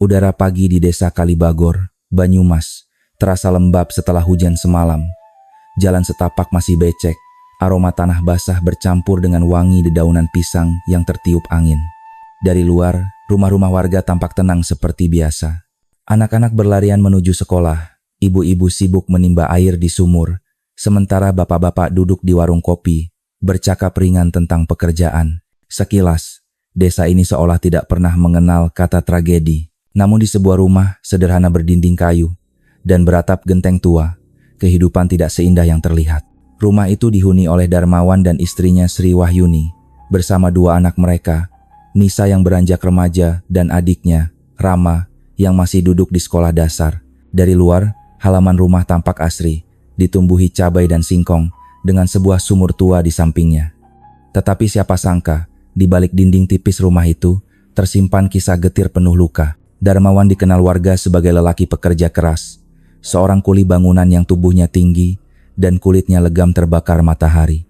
Udara pagi di desa Kalibagor, Banyumas, terasa lembab setelah hujan semalam. Jalan setapak masih becek, aroma tanah basah bercampur dengan wangi dedaunan pisang yang tertiup angin. Dari luar, rumah-rumah warga tampak tenang seperti biasa. Anak-anak berlarian menuju sekolah, ibu-ibu sibuk menimba air di sumur, sementara bapak-bapak duduk di warung kopi, bercakap ringan tentang pekerjaan. Sekilas, desa ini seolah tidak pernah mengenal kata tragedi. Namun di sebuah rumah sederhana berdinding kayu dan beratap genteng tua, kehidupan tidak seindah yang terlihat. Rumah itu dihuni oleh Darmawan dan istrinya Sri Wahyuni, bersama dua anak mereka, Nisa yang beranjak remaja dan adiknya, Rama, yang masih duduk di sekolah dasar. Dari luar, halaman rumah tampak asri, ditumbuhi cabai dan singkong, dengan sebuah sumur tua di sampingnya. Tetapi siapa sangka, di balik dinding tipis rumah itu, tersimpan kisah getir penuh luka. Darmawan dikenal warga sebagai lelaki pekerja keras, seorang kuli bangunan yang tubuhnya tinggi dan kulitnya legam terbakar matahari.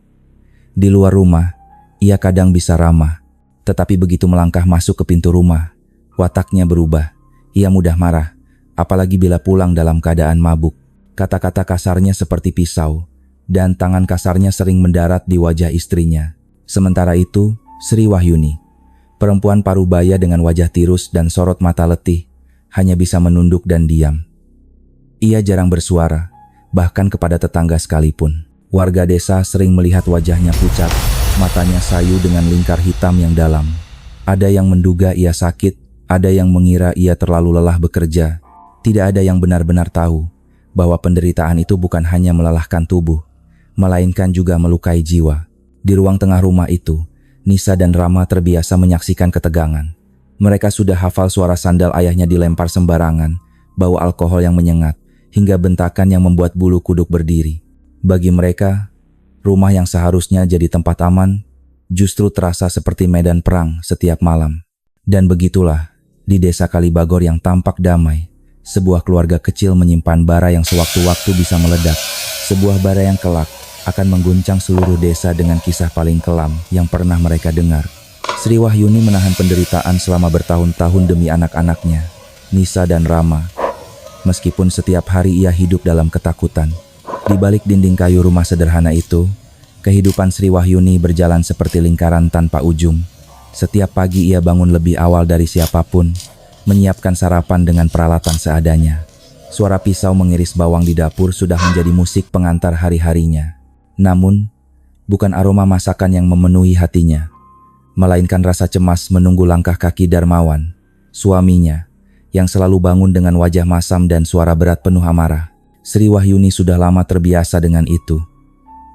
Di luar rumah, ia kadang bisa ramah, tetapi begitu melangkah masuk ke pintu rumah, wataknya berubah. Ia mudah marah, apalagi bila pulang dalam keadaan mabuk. Kata-kata kasarnya seperti pisau, dan tangan kasarnya sering mendarat di wajah istrinya. Sementara itu, Sri Wahyuni, perempuan parubaya dengan wajah tirus dan sorot mata letih, hanya bisa menunduk dan diam. Ia jarang bersuara, bahkan kepada tetangga sekalipun. Warga desa sering melihat wajahnya pucat, matanya sayu dengan lingkar hitam yang dalam. Ada yang menduga ia sakit, ada yang mengira ia terlalu lelah bekerja. Tidak ada yang benar-benar tahu bahwa penderitaan itu bukan hanya melelahkan tubuh, melainkan juga melukai jiwa. Di ruang tengah rumah itu, Nisa dan Rama terbiasa menyaksikan ketegangan. Mereka sudah hafal suara sandal ayahnya dilempar sembarangan, bau alkohol yang menyengat, hingga bentakan yang membuat bulu kuduk berdiri. Bagi mereka, rumah yang seharusnya jadi tempat aman, justru terasa seperti medan perang setiap malam. Dan begitulah, di desa Kalibagor yang tampak damai, sebuah keluarga kecil menyimpan bara yang sewaktu-waktu bisa meledak. Sebuah bara yang kelak akan mengguncang seluruh desa dengan kisah paling kelam yang pernah mereka dengar. Sri Wahyuni menahan penderitaan selama bertahun-tahun demi anak-anaknya, Nisa dan Rama. Meskipun setiap hari ia hidup dalam ketakutan. Di balik dinding kayu rumah sederhana itu, kehidupan Sri Wahyuni berjalan seperti lingkaran tanpa ujung. Setiap pagi ia bangun lebih awal dari siapapun, menyiapkan sarapan dengan peralatan seadanya. Suara pisau mengiris bawang di dapur sudah menjadi musik pengantar hari-harinya. Namun, bukan aroma masakan yang memenuhi hatinya, melainkan rasa cemas menunggu langkah kaki Darmawan, suaminya, yang selalu bangun dengan wajah masam dan suara berat penuh amarah. Sri Wahyuni sudah lama terbiasa dengan itu.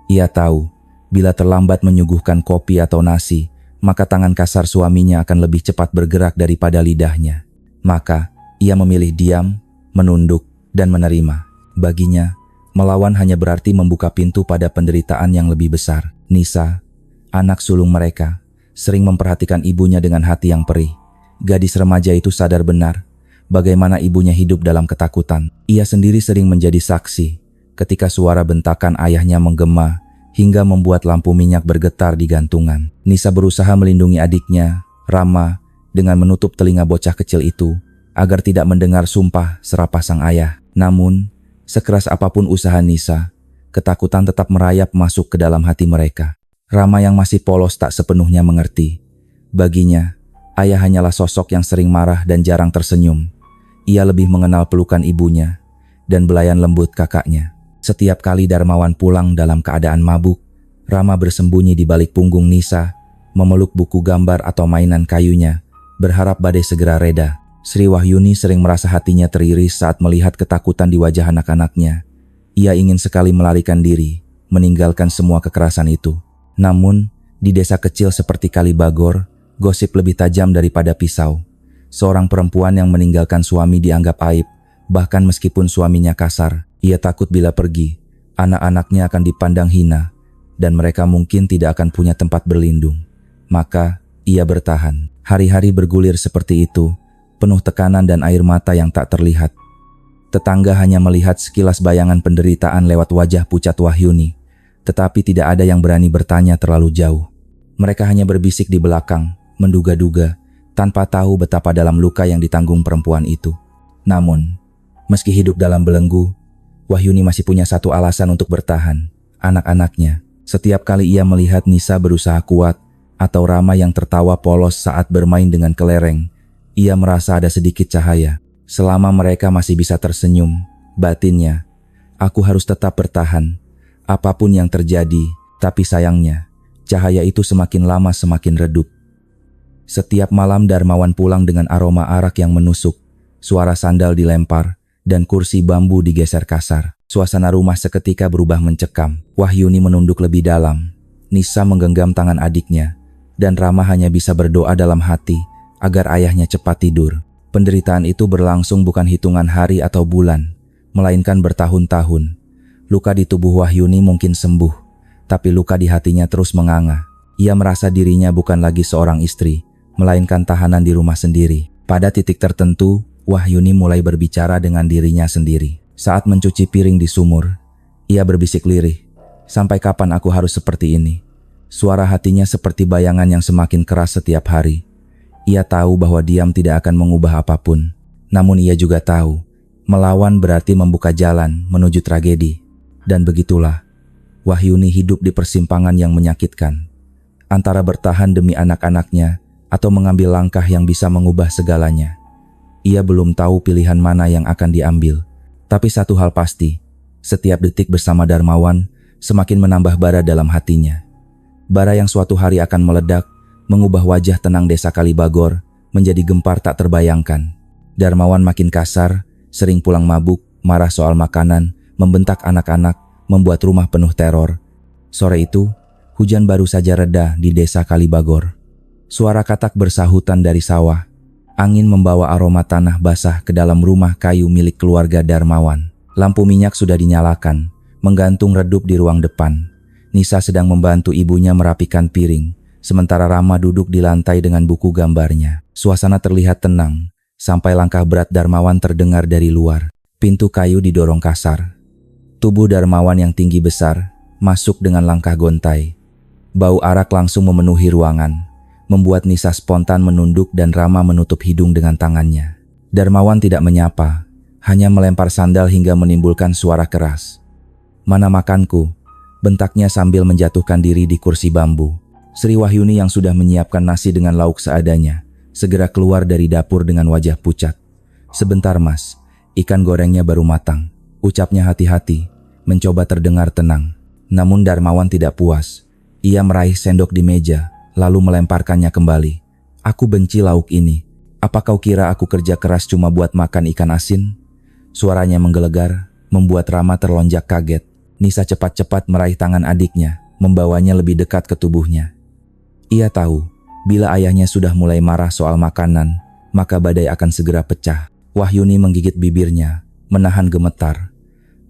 Ia tahu, bila terlambat menyuguhkan kopi atau nasi, maka tangan kasar suaminya akan lebih cepat bergerak daripada lidahnya. Maka, ia memilih diam, menunduk, dan menerima. Baginya, melawan hanya berarti membuka pintu pada penderitaan yang lebih besar. Nisa, anak sulung mereka, sering memperhatikan ibunya dengan hati yang perih. Gadis remaja itu sadar benar bagaimana ibunya hidup dalam ketakutan. Ia sendiri sering menjadi saksi ketika suara bentakan ayahnya menggema hingga membuat lampu minyak bergetar di gantungan. Nisa berusaha melindungi adiknya, Rama, dengan menutup telinga bocah kecil itu agar tidak mendengar sumpah serapah sang ayah. Namun, sekeras apapun usaha Nisa, ketakutan tetap merayap masuk ke dalam hati mereka. Rama yang masih polos tak sepenuhnya mengerti. Baginya, ayah hanyalah sosok yang sering marah dan jarang tersenyum. Ia lebih mengenal pelukan ibunya dan belayan lembut kakaknya. Setiap kali Darmawan pulang dalam keadaan mabuk, Rama bersembunyi di balik punggung Nisa, memeluk buku gambar atau mainan kayunya, berharap badai segera reda. Sri Wahyuni sering merasa hatinya teriris saat melihat ketakutan di wajah anak-anaknya. Ia ingin sekali melarikan diri, meninggalkan semua kekerasan itu. Namun, di desa kecil seperti Kalibagor, gosip lebih tajam daripada pisau. Seorang perempuan yang meninggalkan suami dianggap aib, bahkan meskipun suaminya kasar. Ia takut bila pergi, anak-anaknya akan dipandang hina, dan mereka mungkin tidak akan punya tempat berlindung. Maka, ia bertahan. Hari-hari bergulir seperti itu, penuh tekanan dan air mata yang tak terlihat. Tetangga hanya melihat sekilas bayangan penderitaan lewat wajah pucat Wahyuni, tetapi tidak ada yang berani bertanya terlalu jauh. Mereka hanya berbisik di belakang, menduga-duga, tanpa tahu betapa dalam luka yang ditanggung perempuan itu. Namun, meski hidup dalam belenggu, Wahyuni masih punya satu alasan untuk bertahan, anak-anaknya. Setiap kali ia melihat Nisa berusaha kuat atau Rama yang tertawa polos saat bermain dengan kelereng, ia merasa ada sedikit cahaya. Selama mereka masih bisa tersenyum, batinnya, aku harus tetap bertahan, apapun yang terjadi. Tapi sayangnya, cahaya itu semakin lama semakin redup. Setiap malam Darmawan pulang dengan aroma arak yang menusuk, suara sandal dilempar, dan kursi bambu digeser kasar. Suasana rumah seketika berubah mencekam. Wahyuni menunduk lebih dalam. Nisa menggenggam tangan adiknya, dan Rama hanya bisa berdoa dalam hati agar ayahnya cepat tidur. Penderitaan itu berlangsung bukan hitungan hari atau bulan, melainkan bertahun-tahun. Luka di tubuh Wahyuni mungkin sembuh, tapi luka di hatinya terus menganga. Ia merasa dirinya bukan lagi seorang istri, melainkan tahanan di rumah sendiri. Pada titik tertentu, Wahyuni mulai berbicara dengan dirinya sendiri. Saat mencuci piring di sumur, ia berbisik lirih, sampai kapan aku harus seperti ini? Suara hatinya seperti bayangan yang semakin keras setiap hari. Ia tahu bahwa diam tidak akan mengubah apapun. Namun ia juga tahu, melawan berarti membuka jalan menuju tragedi. Dan begitulah, Wahyuni hidup di persimpangan yang menyakitkan. Antara bertahan demi anak-anaknya, atau mengambil langkah yang bisa mengubah segalanya. Ia belum tahu pilihan mana yang akan diambil. Tapi satu hal pasti, setiap detik bersama Darmawan semakin menambah bara dalam hatinya. Bara yang suatu hari akan meledak, mengubah wajah tenang desa Kalibagor menjadi gempar tak terbayangkan. Darmawan makin kasar, sering pulang mabuk, marah soal makanan, membentak anak-anak, membuat rumah penuh teror. Sore itu, hujan baru saja reda di desa Kalibagor. Suara katak bersahutan dari sawah. Angin membawa aroma tanah basah ke dalam rumah kayu milik keluarga Darmawan. Lampu minyak sudah dinyalakan, menggantung redup di ruang depan. Nisa sedang membantu ibunya merapikan piring, sementara Rama duduk di lantai dengan buku gambarnya. Suasana terlihat tenang, sampai langkah berat Darmawan terdengar dari luar. Pintu kayu didorong kasar. Tubuh Darmawan yang tinggi besar masuk dengan langkah gontai. Bau arak langsung memenuhi ruangan, membuat Nisa spontan menunduk dan Rama menutup hidung dengan tangannya. Darmawan tidak menyapa, hanya melempar sandal hingga menimbulkan suara keras. "Mana makanku?" bentaknya sambil menjatuhkan diri di kursi bambu. Sri Wahyuni yang sudah menyiapkan nasi dengan lauk seadanya, segera keluar dari dapur dengan wajah pucat. "Sebentar mas, ikan gorengnya baru matang," ucapnya hati-hati, mencoba terdengar tenang. Namun Darmawan tidak puas. Ia meraih sendok di meja, lalu melemparkannya kembali. "Aku benci lauk ini. Apa kau kira aku kerja keras cuma buat makan ikan asin?" Suaranya menggelegar, membuat Rama terlonjak kaget. Nisa cepat-cepat meraih tangan adiknya, membawanya lebih dekat ke tubuhnya. Ia tahu, bila ayahnya sudah mulai marah soal makanan, maka badai akan segera pecah. Wahyuni menggigit bibirnya, menahan gemetar.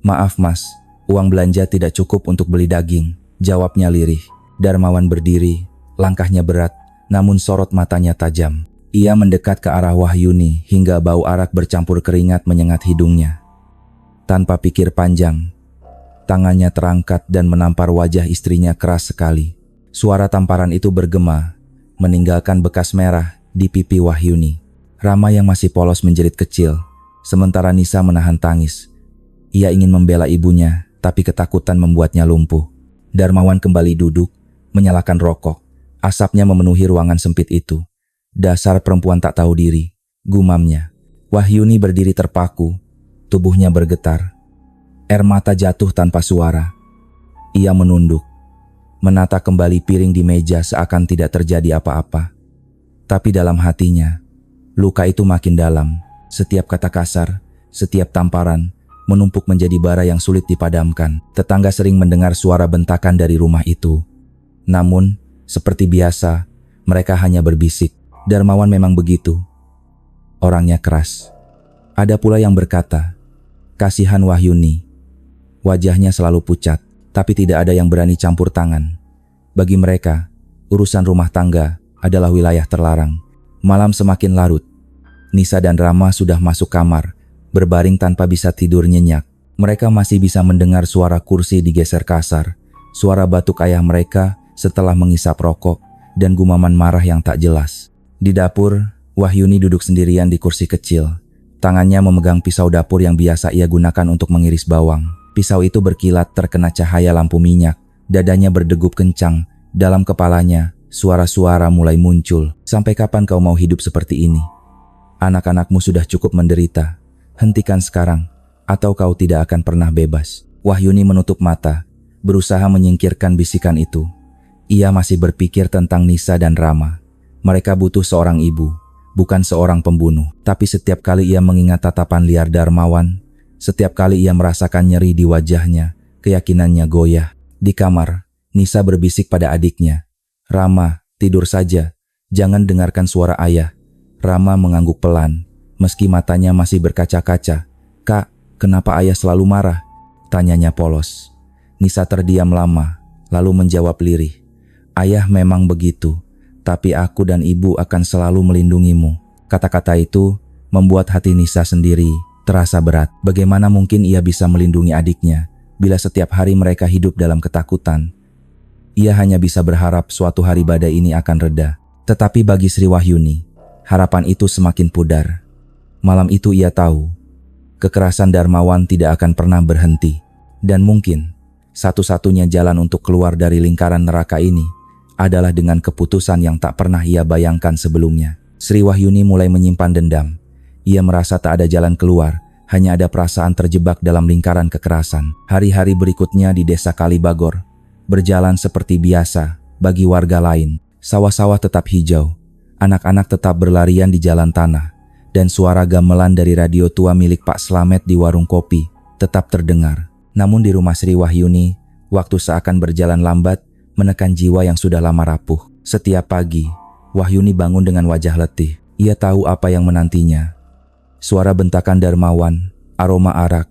"Maaf mas, uang belanja tidak cukup untuk beli daging," jawabnya lirih. Darmawan berdiri, langkahnya berat, namun sorot matanya tajam. Ia mendekat ke arah Wahyuni hingga bau arak bercampur keringat menyengat hidungnya. Tanpa pikir panjang, tangannya terangkat dan menampar wajah istrinya keras sekali. Suara tamparan itu bergema, meninggalkan bekas merah di pipi Wahyuni. Rama yang masih polos menjerit kecil, sementara Nisa menahan tangis. Ia ingin membela ibunya, tapi ketakutan membuatnya lumpuh. Darmawan kembali duduk, menyalakan rokok. Asapnya memenuhi ruangan sempit itu. "Dasar perempuan tak tahu diri," gumamnya. Wahyuni berdiri terpaku, tubuhnya bergetar. Air mata jatuh tanpa suara. Ia menunduk, menata kembali piring di meja seakan tidak terjadi apa-apa. Tapi dalam hatinya, luka itu makin dalam. Setiap kata kasar, setiap tamparan, menumpuk menjadi bara yang sulit dipadamkan. Tetangga sering mendengar suara bentakan dari rumah itu. Namun, seperti biasa, mereka hanya berbisik. Darmawan memang begitu. Orangnya keras. Ada pula yang berkata, kasihan Wahyuni. Wajahnya selalu pucat, tapi tidak ada yang berani campur tangan. Bagi mereka, urusan rumah tangga adalah wilayah terlarang. Malam semakin larut. Nisa dan Rama sudah masuk kamar, berbaring tanpa bisa tidur nyenyak. Mereka masih bisa mendengar suara kursi digeser kasar, suara batuk ayah mereka setelah mengisap rokok, dan gumaman marah yang tak jelas. Di dapur, Wahyuni duduk sendirian di kursi kecil. Tangannya memegang pisau dapur yang biasa ia gunakan untuk mengiris bawang. Pisau itu berkilat terkena cahaya lampu minyak. Dadanya berdegup kencang. Dalam kepalanya, suara-suara mulai muncul. Sampai kapan kau mau hidup seperti ini? Anak-anakmu sudah cukup menderita. Hentikan sekarang, atau kau tidak akan pernah bebas. Wahyuni menutup mata, berusaha menyingkirkan bisikan itu. Ia masih berpikir tentang Nisa dan Rama. Mereka butuh seorang ibu, bukan seorang pembunuh. Tapi setiap kali ia mengingat tatapan liar Darmawan, setiap kali ia merasakan nyeri di wajahnya, keyakinannya goyah. Di kamar, Nisa berbisik pada adiknya, "Rama, tidur saja, jangan dengarkan suara ayah." Rama mengangguk pelan, meski matanya masih berkaca-kaca. "Kak, kenapa ayah selalu marah?" tanyanya polos. Nisa terdiam lama, lalu menjawab lirih, "Ayah memang begitu, tapi aku dan ibu akan selalu melindungimu." Kata-kata itu membuat hati Nisa sendiri terasa berat. Bagaimana mungkin ia bisa melindungi adiknya bila setiap hari mereka hidup dalam ketakutan? Ia hanya bisa berharap suatu hari badai ini akan reda. Tetapi bagi Sri Wahyuni, harapan itu semakin pudar. Malam itu ia tahu, kekerasan Darmawan tidak akan pernah berhenti. Dan mungkin, satu-satunya jalan untuk keluar dari lingkaran neraka ini adalah dengan keputusan yang tak pernah ia bayangkan sebelumnya. Sri Wahyuni mulai menyimpan dendam. Ia merasa tak ada jalan keluar, hanya ada perasaan terjebak dalam lingkaran kekerasan. Hari-hari berikutnya di desa Kalibagor berjalan seperti biasa bagi warga lain. Sawah-sawah tetap hijau, anak-anak tetap berlarian di jalan tanah, dan suara gamelan dari radio tua milik Pak Slamet di warung kopi tetap terdengar. Namun di rumah Sri Wahyuni, waktu seakan berjalan lambat, menekan jiwa yang sudah lama rapuh. Setiap pagi, Wahyuni bangun dengan wajah letih. Ia tahu apa yang menantinya. Suara bentakan Darmawan, aroma arak,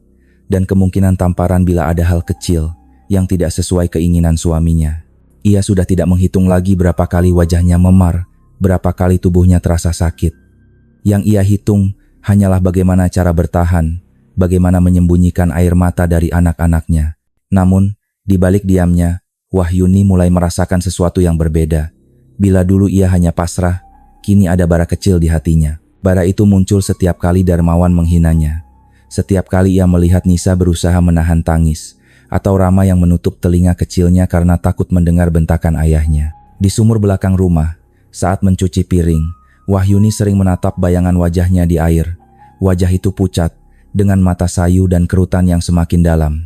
dan kemungkinan tamparan bila ada hal kecil yang tidak sesuai keinginan suaminya. Ia sudah tidak menghitung lagi berapa kali wajahnya memar, berapa kali tubuhnya terasa sakit. Yang ia hitung hanyalah bagaimana cara bertahan, bagaimana menyembunyikan air mata dari anak-anaknya. Namun, di balik diamnya, Wahyuni mulai merasakan sesuatu yang berbeda. Bila dulu ia hanya pasrah, kini ada bara kecil di hatinya. Bara itu muncul setiap kali Darmawan menghinanya. Setiap kali ia melihat Nisa berusaha menahan tangis, atau Rama yang menutup telinga kecilnya karena takut mendengar bentakan ayahnya. Di sumur belakang rumah, saat mencuci piring, Wahyuni sering menatap bayangan wajahnya di air. Wajah itu pucat, dengan mata sayu dan kerutan yang semakin dalam.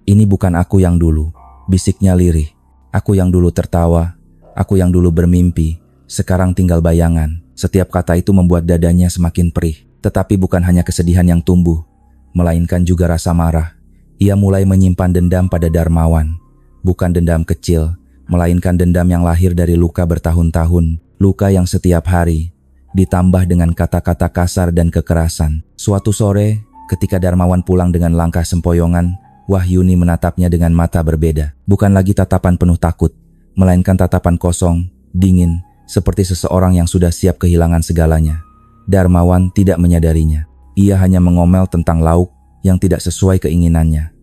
"Ini bukan aku yang dulu," bisiknya lirih. "Aku yang dulu tertawa, aku yang dulu bermimpi, sekarang tinggal bayangan." Setiap kata itu membuat dadanya semakin perih. Tetapi bukan hanya kesedihan yang tumbuh, melainkan juga rasa marah. Ia mulai menyimpan dendam pada Darmawan. Bukan dendam kecil, melainkan dendam yang lahir dari luka bertahun-tahun. Luka yang setiap hari ditambah dengan kata-kata kasar dan kekerasan. Suatu sore, ketika Darmawan pulang dengan langkah sempoyongan, Wahyuni menatapnya dengan mata berbeda. Bukan lagi tatapan penuh takut, melainkan tatapan kosong, dingin, seperti seseorang yang sudah siap kehilangan segalanya. Darmawan tidak menyadarinya. Ia hanya mengomel tentang lauk yang tidak sesuai keinginannya.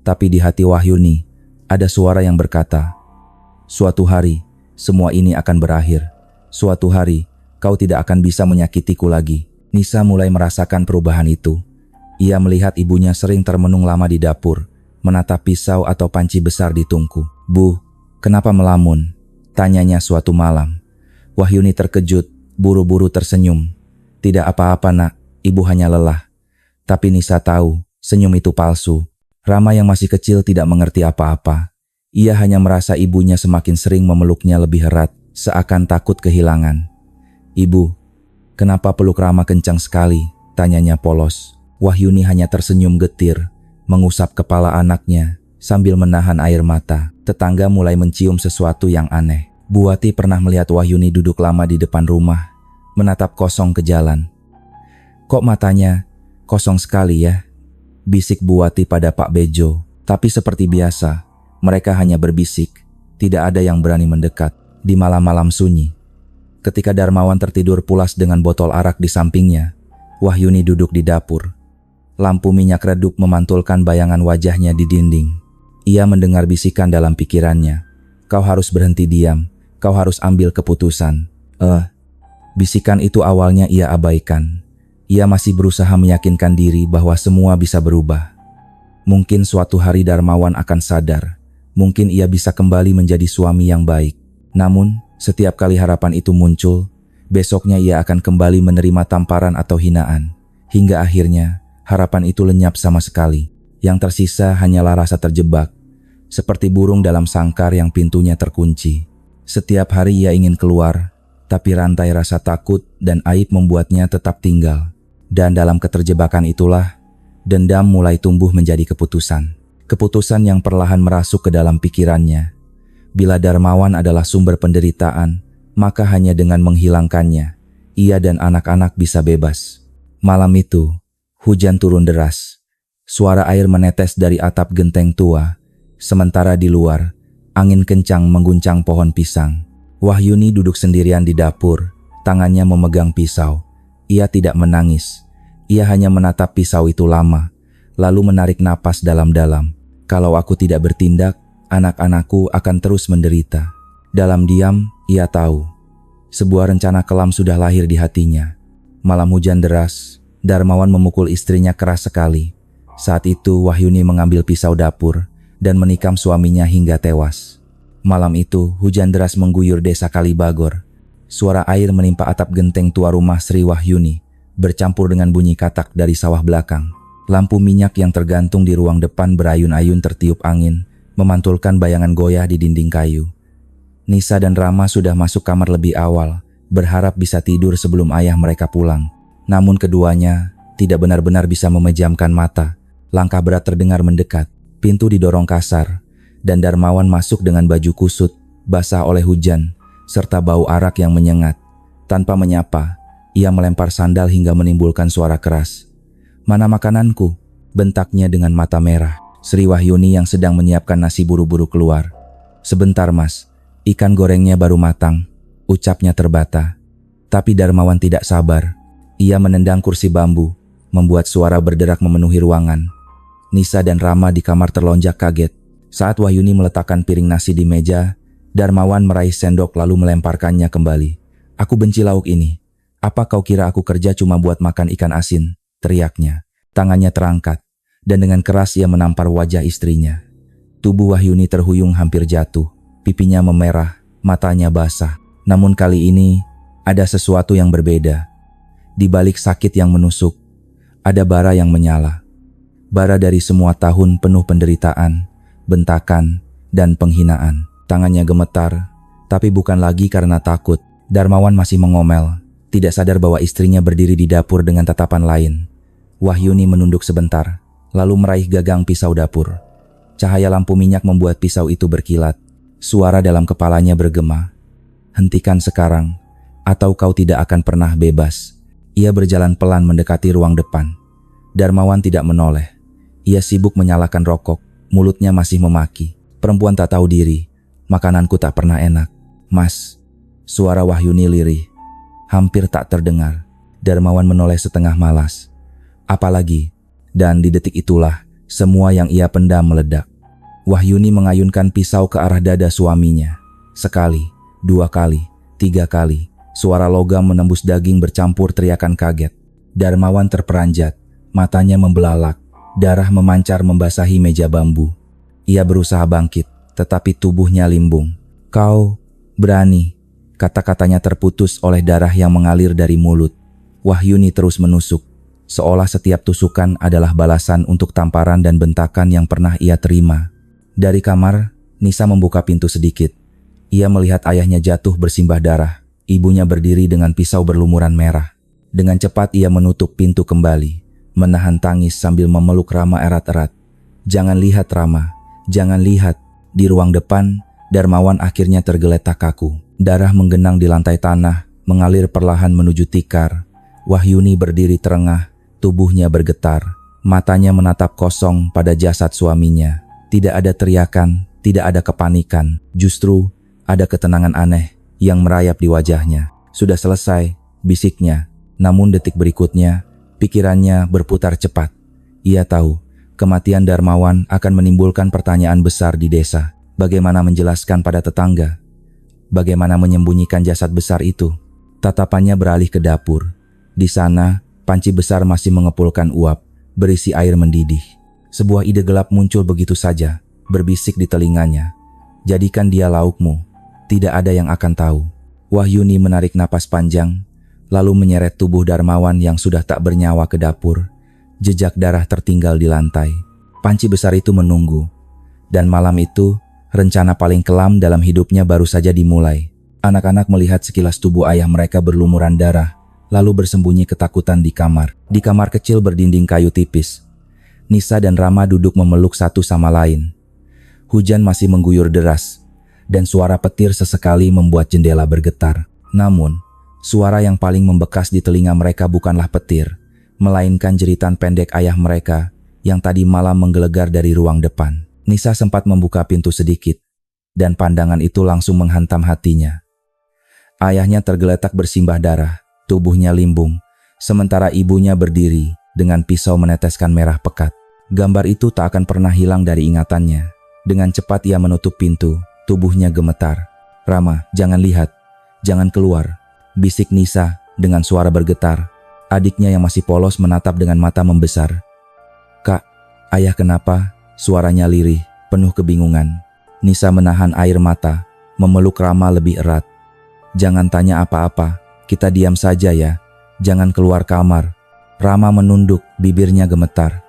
Tapi di hati Wahyuni, ada suara yang berkata, "Suatu hari, semua ini akan berakhir. Suatu hari, kau tidak akan bisa menyakitiku lagi." Nisa mulai merasakan perubahan itu. Ia melihat ibunya sering termenung lama di dapur, menatap pisau atau panci besar di tungku. "Bu, kenapa melamun?" tanyanya suatu malam. Wahyuni terkejut, buru-buru tersenyum. "Tidak apa-apa nak, ibu hanya lelah." Tapi Nisa tahu, senyum itu palsu. Rama yang masih kecil tidak mengerti apa-apa. Ia hanya merasa ibunya semakin sering memeluknya lebih erat, seakan takut kehilangan. "Ibu, kenapa peluk Rama kencang sekali?" tanyanya polos. Wahyuni hanya tersenyum getir, mengusap kepala anaknya sambil menahan air mata. Tetangga mulai mencium sesuatu yang aneh. Buati pernah melihat Wahyuni duduk lama di depan rumah, menatap kosong ke jalan. "Kok matanya kosong sekali ya?" bisik Buati pada Pak Bejo. Tapi seperti biasa, mereka hanya berbisik, tidak ada yang berani mendekat. Di malam-malam sunyi, ketika Darmawan tertidur pulas dengan botol arak di sampingnya, Wahyuni duduk di dapur. Lampu minyak redup memantulkan bayangan wajahnya di dinding. Ia mendengar bisikan dalam pikirannya. "Kau harus berhenti diam, kau harus ambil keputusan." Bisikan itu awalnya ia abaikan. Ia masih berusaha meyakinkan diri bahwa semua bisa berubah. Mungkin suatu hari Darmawan akan sadar. Mungkin ia bisa kembali menjadi suami yang baik. Namun, setiap kali harapan itu muncul, besoknya ia akan kembali menerima tamparan atau hinaan. Hingga akhirnya, harapan itu lenyap sama sekali. Yang tersisa hanyalah rasa terjebak, seperti burung dalam sangkar yang pintunya terkunci. Setiap hari ia ingin keluar, tapi rantai rasa takut dan aib membuatnya tetap tinggal. Dan dalam keterjebakan itulah, dendam mulai tumbuh menjadi keputusan. Keputusan yang perlahan merasuk ke dalam pikirannya. Bila Darmawan adalah sumber penderitaan, maka hanya dengan menghilangkannya, ia dan anak-anak bisa bebas. Malam itu, hujan turun deras. Suara air menetes dari atap genteng tua. Sementara di luar, angin kencang mengguncang pohon pisang. Wahyuni duduk sendirian di dapur, tangannya memegang pisau. Ia tidak menangis. Ia hanya menatap pisau itu lama, lalu menarik napas dalam-dalam. Kalau aku tidak bertindak, anak-anakku akan terus menderita. Dalam diam, ia tahu. Sebuah rencana kelam sudah lahir di hatinya. Malam hujan deras, Darmawan memukul istrinya keras sekali. Saat itu Wahyuni mengambil pisau dapur dan menikam suaminya hingga tewas. Malam itu, hujan deras mengguyur desa Kalibagor. Suara air menimpa atap genteng tua rumah Sri Wahyuni, bercampur dengan bunyi katak dari sawah belakang. Lampu minyak yang tergantung di ruang depan berayun-ayun tertiup angin, memantulkan bayangan goyah di dinding kayu. Nisa dan Rama sudah masuk kamar lebih awal, berharap bisa tidur sebelum ayah mereka pulang. Namun keduanya tidak benar-benar bisa memejamkan mata. Langkah berat terdengar mendekat, pintu didorong kasar, dan Darmawan masuk dengan baju kusut, basah oleh hujan, serta bau arak yang menyengat. Tanpa menyapa, ia melempar sandal hingga menimbulkan suara keras. "Mana makananku?" bentaknya dengan mata merah. Sri Wahyuni yang sedang menyiapkan nasi buru-buru keluar. "Sebentar mas, ikan gorengnya baru matang," ucapnya terbata. Tapi Darmawan tidak sabar. Ia menendang kursi bambu, membuat suara berderak memenuhi ruangan. Nisa dan Rama di kamar terlonjak kaget. Saat Wahyuni meletakkan piring nasi di meja, Darmawan meraih sendok lalu melemparkannya kembali. "Aku benci lauk ini. Apa kau kira aku kerja cuma buat makan ikan asin?" teriaknya. Tangannya terangkat, dan dengan keras ia menampar wajah istrinya. Tubuh Wahyuni terhuyung hampir jatuh. Pipinya memerah, matanya basah. Namun kali ini, ada sesuatu yang berbeda. Di balik sakit yang menusuk, ada bara yang menyala. Bara dari semua tahun penuh penderitaan, bentakan, dan penghinaan. Tangannya gemetar, tapi bukan lagi karena takut. Darmawan masih mengomel, tidak sadar bahwa istrinya berdiri di dapur dengan tatapan lain. Wahyuni menunduk sebentar, lalu meraih gagang pisau dapur. Cahaya lampu minyak membuat pisau itu berkilat. Suara dalam kepalanya bergema, "Hentikan sekarang, atau kau tidak akan pernah bebas." Ia berjalan pelan mendekati ruang depan. Darmawan tidak menoleh. Ia sibuk menyalakan rokok, mulutnya masih memaki. "Perempuan tak tahu diri, makananku tak pernah enak." "Mas," suara Wahyuni lirih, hampir tak terdengar. Darmawan menoleh setengah malas. "Apalagi?" Dan di detik itulah, semua yang ia pendam meledak. Wahyuni mengayunkan pisau ke arah dada suaminya. Sekali, dua kali, tiga kali. Suara logam menembus daging bercampur teriakan kaget. Darmawan terperanjat, matanya membelalak. Darah memancar membasahi meja bambu. Ia berusaha bangkit, tetapi tubuhnya limbung. "Kau berani?" Kata-katanya terputus oleh darah yang mengalir dari mulut. Wahyuni terus menusuk, seolah setiap tusukan adalah balasan untuk tamparan dan bentakan yang pernah ia terima. Dari kamar, Nisa membuka pintu sedikit. Ia melihat ayahnya jatuh bersimbah darah. Ibunya berdiri dengan pisau berlumuran merah. Dengan cepat ia menutup pintu kembali, menahan tangis sambil memeluk Rama erat-erat. "Jangan lihat Rama, jangan lihat." Di ruang depan, Darmawan akhirnya tergeletak kaku. Darah menggenang di lantai tanah, mengalir perlahan menuju tikar. Wahyuni berdiri terengah, tubuhnya bergetar. Matanya menatap kosong pada jasad suaminya. Tidak ada teriakan, tidak ada kepanikan. Justru ada ketenangan aneh yang merayap di wajahnya. "Sudah selesai," bisiknya. Namun detik berikutnya, pikirannya berputar cepat. Ia tahu, kematian Darmawan akan menimbulkan pertanyaan besar di desa. Bagaimana menjelaskan pada tetangga? Bagaimana menyembunyikan jasad besar itu? Tatapannya beralih ke dapur. Di sana, panci besar masih mengepulkan uap, berisi air mendidih. Sebuah ide gelap muncul begitu saja, berbisik di telinganya. Jadikan dia laukmu, tidak ada yang akan tahu. Wahyuni menarik napas panjang, lalu menyeret tubuh Darmawan yang sudah tak bernyawa ke dapur. Jejak darah tertinggal di lantai. Panci besar itu menunggu. Dan malam itu, rencana paling kelam dalam hidupnya baru saja dimulai. Anak-anak melihat sekilas tubuh ayah mereka berlumuran darah, lalu bersembunyi ketakutan di kamar. Di kamar kecil berdinding kayu tipis, Nisa dan Rama duduk memeluk satu sama lain. Hujan masih mengguyur deras, dan suara petir sesekali membuat jendela bergetar. Namun, suara yang paling membekas di telinga mereka bukanlah petir, melainkan jeritan pendek ayah mereka yang tadi malam menggelegar dari ruang depan. Nisa sempat membuka pintu sedikit, dan pandangan itu langsung menghantam hatinya. Ayahnya tergeletak bersimbah darah, tubuhnya limbung, sementara ibunya berdiri dengan pisau meneteskan merah pekat. Gambar itu tak akan pernah hilang dari ingatannya. Dengan cepat ia menutup pintu, tubuhnya gemetar. "Rama, jangan lihat, jangan keluar," bisik Nisa dengan suara bergetar. Adiknya yang masih polos menatap dengan mata membesar. "Kak, ayah kenapa?" Suaranya lirih, penuh kebingungan. Nisa menahan air mata, memeluk Rama lebih erat. "Jangan tanya apa-apa, kita diam saja ya, jangan keluar kamar." Rama menunduk, bibirnya gemetar.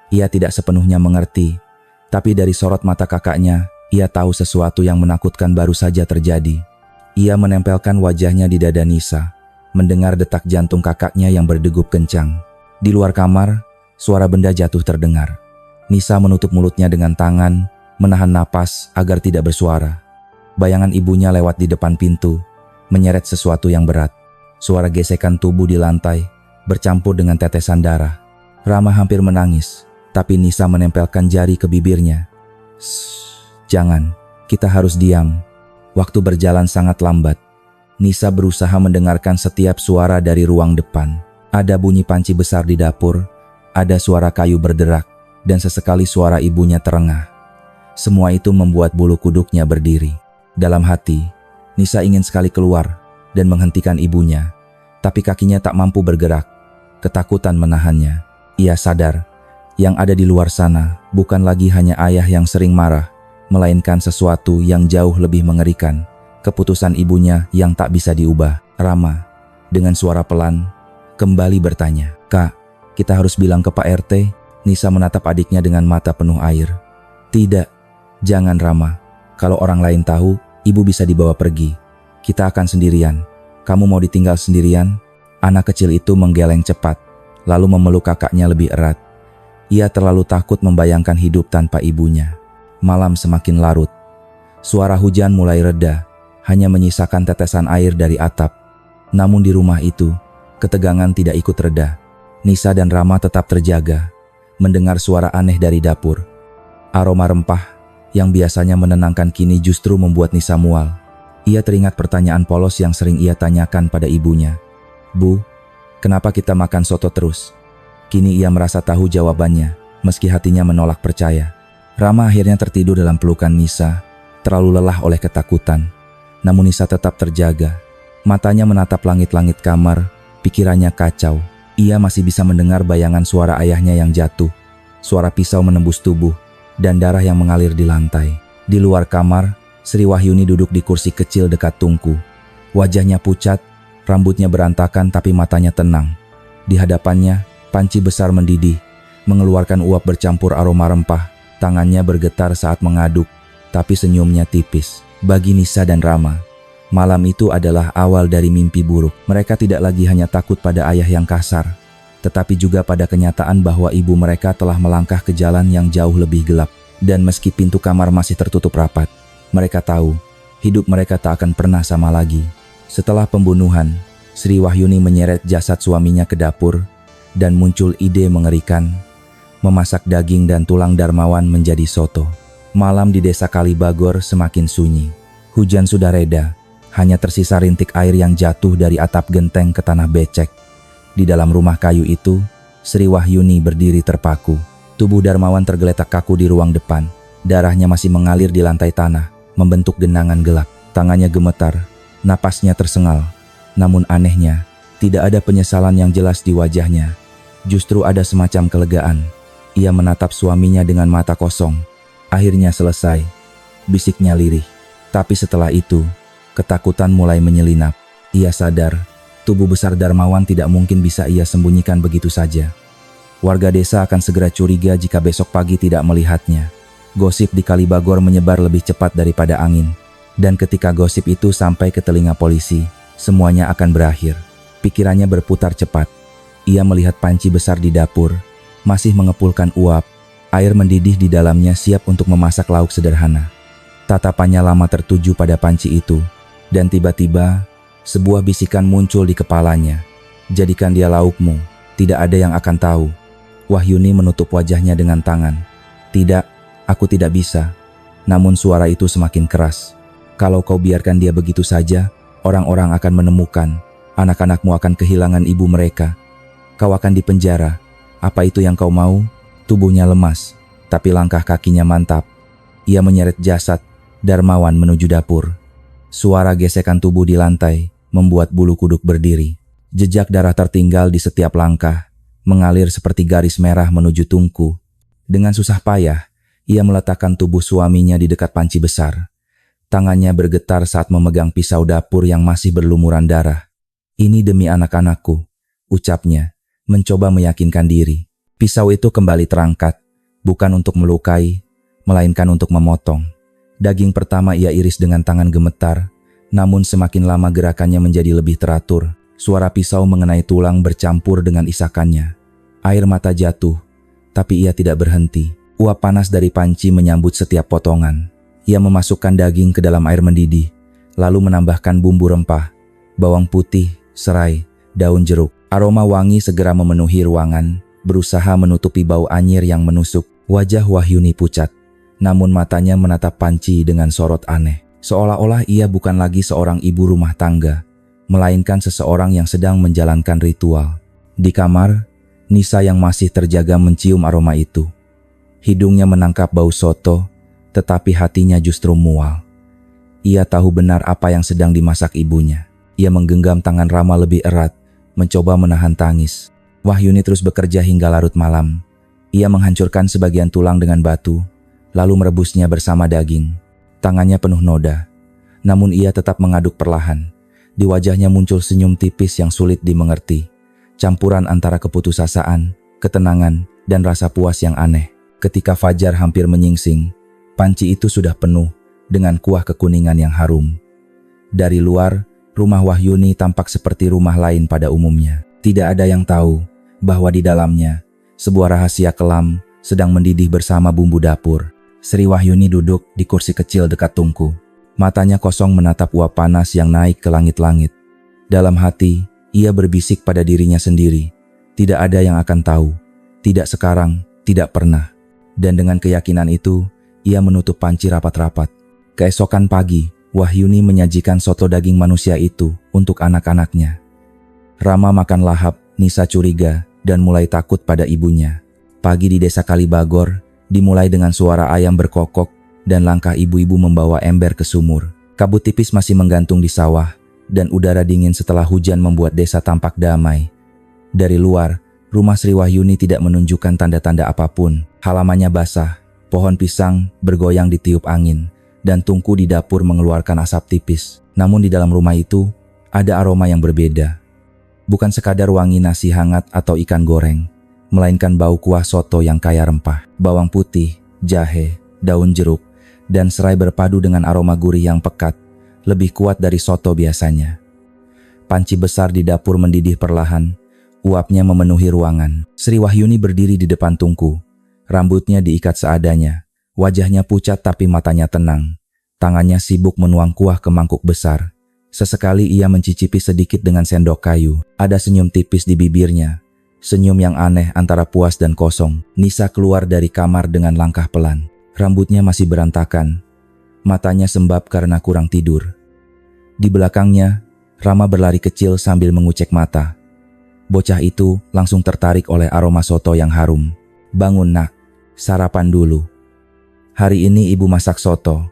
Ia tidak sepenuhnya mengerti, tapi dari sorot mata kakaknya, ia tahu sesuatu yang menakutkan baru saja terjadi. Ia menempelkan wajahnya di dada Nisa, mendengar detak jantung kakaknya yang berdegup kencang. Di luar kamar, suara benda jatuh terdengar. Nisa menutup mulutnya dengan tangan, menahan napas agar tidak bersuara. Bayangan ibunya lewat di depan pintu, menyeret sesuatu yang berat. Suara gesekan tubuh di lantai bercampur dengan tetesan darah. Rama hampir menangis, tapi Nisa menempelkan jari ke bibirnya. "Jangan, kita harus diam." Waktu berjalan sangat lambat. Nisa berusaha mendengarkan setiap suara dari ruang depan. Ada bunyi panci besar di dapur, ada suara kayu berderak, dan sesekali suara ibunya terengah. Semua itu membuat bulu kuduknya berdiri. Dalam hati, Nisa ingin sekali keluar dan menghentikan ibunya, tapi kakinya tak mampu bergerak. Ketakutan menahannya. Ia sadar, yang ada di luar sana bukan lagi hanya ayah yang sering marah, melainkan sesuatu yang jauh lebih mengerikan. Keputusan ibunya yang tak bisa diubah. Rama, dengan suara pelan, kembali bertanya, "Kak, kita harus bilang ke Pak RT?" Nisa menatap adiknya dengan mata penuh air. "Tidak, jangan Rama. Kalau orang lain tahu, ibu bisa dibawa pergi. Kita akan sendirian. Kamu mau ditinggal sendirian?" Anak kecil itu menggeleng cepat, lalu memeluk kakaknya lebih erat. Ia terlalu takut membayangkan hidup tanpa ibunya. Malam semakin larut. Suara hujan mulai reda, hanya menyisakan tetesan air dari atap. Namun di rumah itu, ketegangan tidak ikut reda. Nisa dan Rama tetap terjaga, mendengar suara aneh dari dapur. Aroma rempah yang biasanya menenangkan kini justru membuat Nisa mual. Ia teringat pertanyaan polos yang sering ia tanyakan pada ibunya. "Bu, kenapa kita makan soto terus?" Kini ia merasa tahu jawabannya, meski hatinya menolak percaya. Rama akhirnya tertidur dalam pelukan Nisa, terlalu lelah oleh ketakutan. Namun Nisa tetap terjaga. Matanya menatap langit-langit kamar, pikirannya kacau. Ia masih bisa mendengar bayangan suara ayahnya yang jatuh, suara pisau menembus tubuh, dan darah yang mengalir di lantai. Di luar kamar, Sri Wahyuni duduk di kursi kecil dekat tungku. Wajahnya pucat, rambutnya berantakan tapi matanya tenang. Di hadapannya, panci besar mendidih, mengeluarkan uap bercampur aroma rempah. Tangannya bergetar saat mengaduk, tapi senyumnya tipis. Bagi Nisa dan Rama, malam itu adalah awal dari mimpi buruk. Mereka tidak lagi hanya takut pada ayah yang kasar, tetapi juga pada kenyataan bahwa ibu mereka telah melangkah ke jalan yang jauh lebih gelap. Dan meski pintu kamar masih tertutup rapat, mereka tahu hidup mereka tak akan pernah sama lagi. Setelah pembunuhan, Sri Wahyuni menyeret jasad suaminya ke dapur, dan muncul ide mengerikan, memasak daging dan tulang Darmawan menjadi soto. Malam di desa Kalibagor semakin sunyi. Hujan sudah reda, hanya tersisa rintik air yang jatuh dari atap genteng ke tanah becek. Di dalam rumah kayu itu, Sri Wahyuni berdiri terpaku. Tubuh Darmawan tergeletak kaku di ruang depan. Darahnya masih mengalir di lantai tanah, membentuk genangan gelap. Tangannya gemetar, napasnya tersengal. Namun anehnya, tidak ada penyesalan yang jelas di wajahnya. Justru ada semacam kelegaan. Ia menatap suaminya dengan mata kosong. Akhirnya selesai, bisiknya lirih. Tapi setelah itu, ketakutan mulai menyelinap. Ia sadar, tubuh besar Darmawan tidak mungkin bisa ia sembunyikan begitu saja. Warga desa akan segera curiga jika besok pagi tidak melihatnya. Gosip di Kalibagor menyebar lebih cepat daripada angin. Dan ketika gosip itu sampai ke telinga polisi, semuanya akan berakhir. Pikirannya berputar cepat. Ia melihat panci besar di dapur, masih mengepulkan uap. Air mendidih di dalamnya siap untuk memasak lauk sederhana. Tatapannya lama tertuju pada panci itu. Dan tiba-tiba, sebuah bisikan muncul di kepalanya. Jadikan dia laukmu, tidak ada yang akan tahu. Wahyuni menutup wajahnya dengan tangan. Tidak, aku tidak bisa. Namun suara itu semakin keras. Kalau kau biarkan dia begitu saja, orang-orang akan menemukan. Anak-anakmu akan kehilangan ibu mereka. Kau akan dipenjara. Apa itu yang kau mau? Tubuhnya lemas, tapi langkah kakinya mantap. Ia menyeret jasad Darmawan menuju dapur. Suara gesekan tubuh di lantai membuat bulu kuduk berdiri. Jejak darah tertinggal di setiap langkah, mengalir seperti garis merah menuju tungku. Dengan susah payah, ia meletakkan tubuh suaminya di dekat panci besar. Tangannya bergetar saat memegang pisau dapur yang masih berlumuran darah. Ini demi anak-anakku, ucapnya, mencoba meyakinkan diri. Pisau itu kembali terangkat, bukan untuk melukai, melainkan untuk memotong. Daging pertama ia iris dengan tangan gemetar, namun semakin lama gerakannya menjadi lebih teratur. Suara pisau mengenai tulang bercampur dengan isakannya. Air mata jatuh, tapi ia tidak berhenti. Uap panas dari panci menyambut setiap potongan. Ia memasukkan daging ke dalam air mendidih, lalu menambahkan bumbu rempah, bawang putih, serai, daun jeruk. Aroma wangi segera memenuhi ruangan, berusaha menutupi bau anyir yang menusuk. Wajah Wahyuni pucat, namun matanya menatap panci dengan sorot aneh. Seolah-olah ia bukan lagi seorang ibu rumah tangga, melainkan seseorang yang sedang menjalankan ritual. Di kamar, Nisa yang masih terjaga mencium aroma itu. Hidungnya menangkap bau soto, tetapi hatinya justru mual. Ia tahu benar apa yang sedang dimasak ibunya. Ia menggenggam tangan Rama lebih erat, mencoba menahan tangis. Wahyuni terus bekerja hingga larut malam. Ia menghancurkan sebagian tulang dengan batu, lalu merebusnya bersama daging. Tangannya penuh noda, namun ia tetap mengaduk perlahan. Di wajahnya muncul senyum tipis yang sulit dimengerti, campuran antara keputusasaan, ketenangan, dan rasa puas yang aneh. Ketika fajar hampir menyingsing, panci itu sudah penuh dengan kuah kekuningan yang harum. Dari luar, rumah Wahyuni tampak seperti rumah lain pada umumnya. Tidak ada yang tahu bahwa di dalamnya, sebuah rahasia kelam sedang mendidih bersama bumbu dapur. Sri Wahyuni duduk di kursi kecil dekat tungku. Matanya kosong menatap uap panas yang naik ke langit-langit. Dalam hati, ia berbisik pada dirinya sendiri. Tidak ada yang akan tahu. Tidak sekarang, tidak pernah. Dan dengan keyakinan itu, ia menutup panci rapat-rapat. Keesokan pagi, Wahyuni menyajikan soto daging manusia itu untuk anak-anaknya. Rama makan lahap, Nisa curiga, dan mulai takut pada ibunya. Pagi di desa Kalibagor dimulai dengan suara ayam berkokok dan langkah ibu-ibu membawa ember ke sumur. Kabut tipis masih menggantung di sawah, dan udara dingin setelah hujan membuat desa tampak damai. Dari luar, rumah Sri Wahyuni tidak menunjukkan tanda-tanda apapun. Halamannya basah, pohon pisang bergoyang ditiup angin, dan tungku di dapur mengeluarkan asap tipis. Namun di dalam rumah itu, ada aroma yang berbeda. Bukan sekadar wangi nasi hangat atau ikan goreng, melainkan bau kuah soto yang kaya rempah. Bawang putih, jahe, daun jeruk, dan serai berpadu dengan aroma gurih yang pekat, lebih kuat dari soto biasanya. Panci besar di dapur mendidih perlahan, uapnya memenuhi ruangan. Sri Wahyuni berdiri di depan tungku, rambutnya diikat seadanya, wajahnya pucat tapi matanya tenang. Tangannya sibuk menuang kuah ke mangkuk besar. Sesekali ia mencicipi sedikit dengan sendok kayu. Ada senyum tipis di bibirnya, senyum yang aneh antara puas dan kosong. Nisa keluar dari kamar dengan langkah pelan. Rambutnya masih berantakan, matanya sembab karena kurang tidur. Di belakangnya, Rama berlari kecil sambil mengucek mata. Bocah itu langsung tertarik oleh aroma soto yang harum. "Bangun nak, sarapan dulu. Hari ini ibu masak soto,"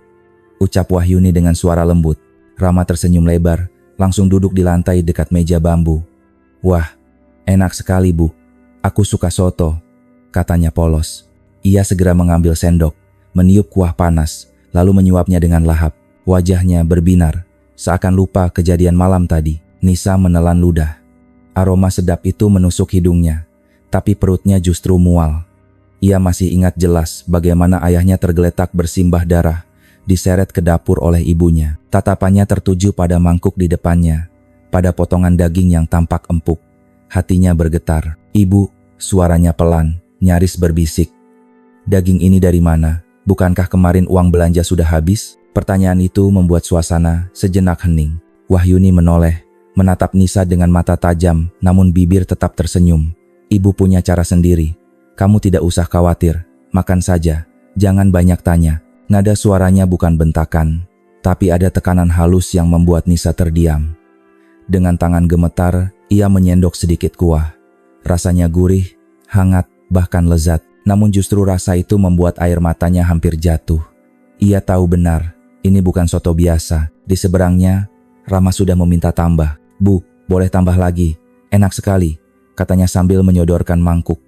ucap Wahyuni dengan suara lembut. Rama tersenyum lebar, langsung duduk di lantai dekat meja bambu. "Wah, enak sekali Bu. Aku suka soto," katanya polos. Ia segera mengambil sendok, meniup kuah panas, lalu menyuapnya dengan lahap. Wajahnya berbinar, seakan lupa kejadian malam tadi. Nisa menelan ludah. Aroma sedap itu menusuk hidungnya, tapi perutnya justru mual. Ia masih ingat jelas bagaimana ayahnya tergeletak bersimbah darah, diseret ke dapur oleh ibunya. Tatapannya tertuju pada mangkuk di depannya, pada potongan daging yang tampak empuk. Hatinya bergetar. "Ibu," suaranya pelan, nyaris berbisik. "Daging ini dari mana? Bukankah kemarin uang belanja sudah habis?" Pertanyaan itu membuat suasana sejenak hening. Wahyuni menoleh, menatap Nisa dengan mata tajam, namun bibir tetap tersenyum. "Ibu punya cara sendiri. Kamu tidak usah khawatir, makan saja, jangan banyak tanya." Nada suaranya bukan bentakan, tapi ada tekanan halus yang membuat Nisa terdiam. Dengan tangan gemetar, ia menyendok sedikit kuah. Rasanya gurih, hangat, bahkan lezat. Namun justru rasa itu membuat air matanya hampir jatuh. Ia tahu benar, ini bukan soto biasa. Di seberangnya, Rama sudah meminta tambah. "Bu, boleh tambah lagi. Enak sekali," katanya sambil menyodorkan mangkuk.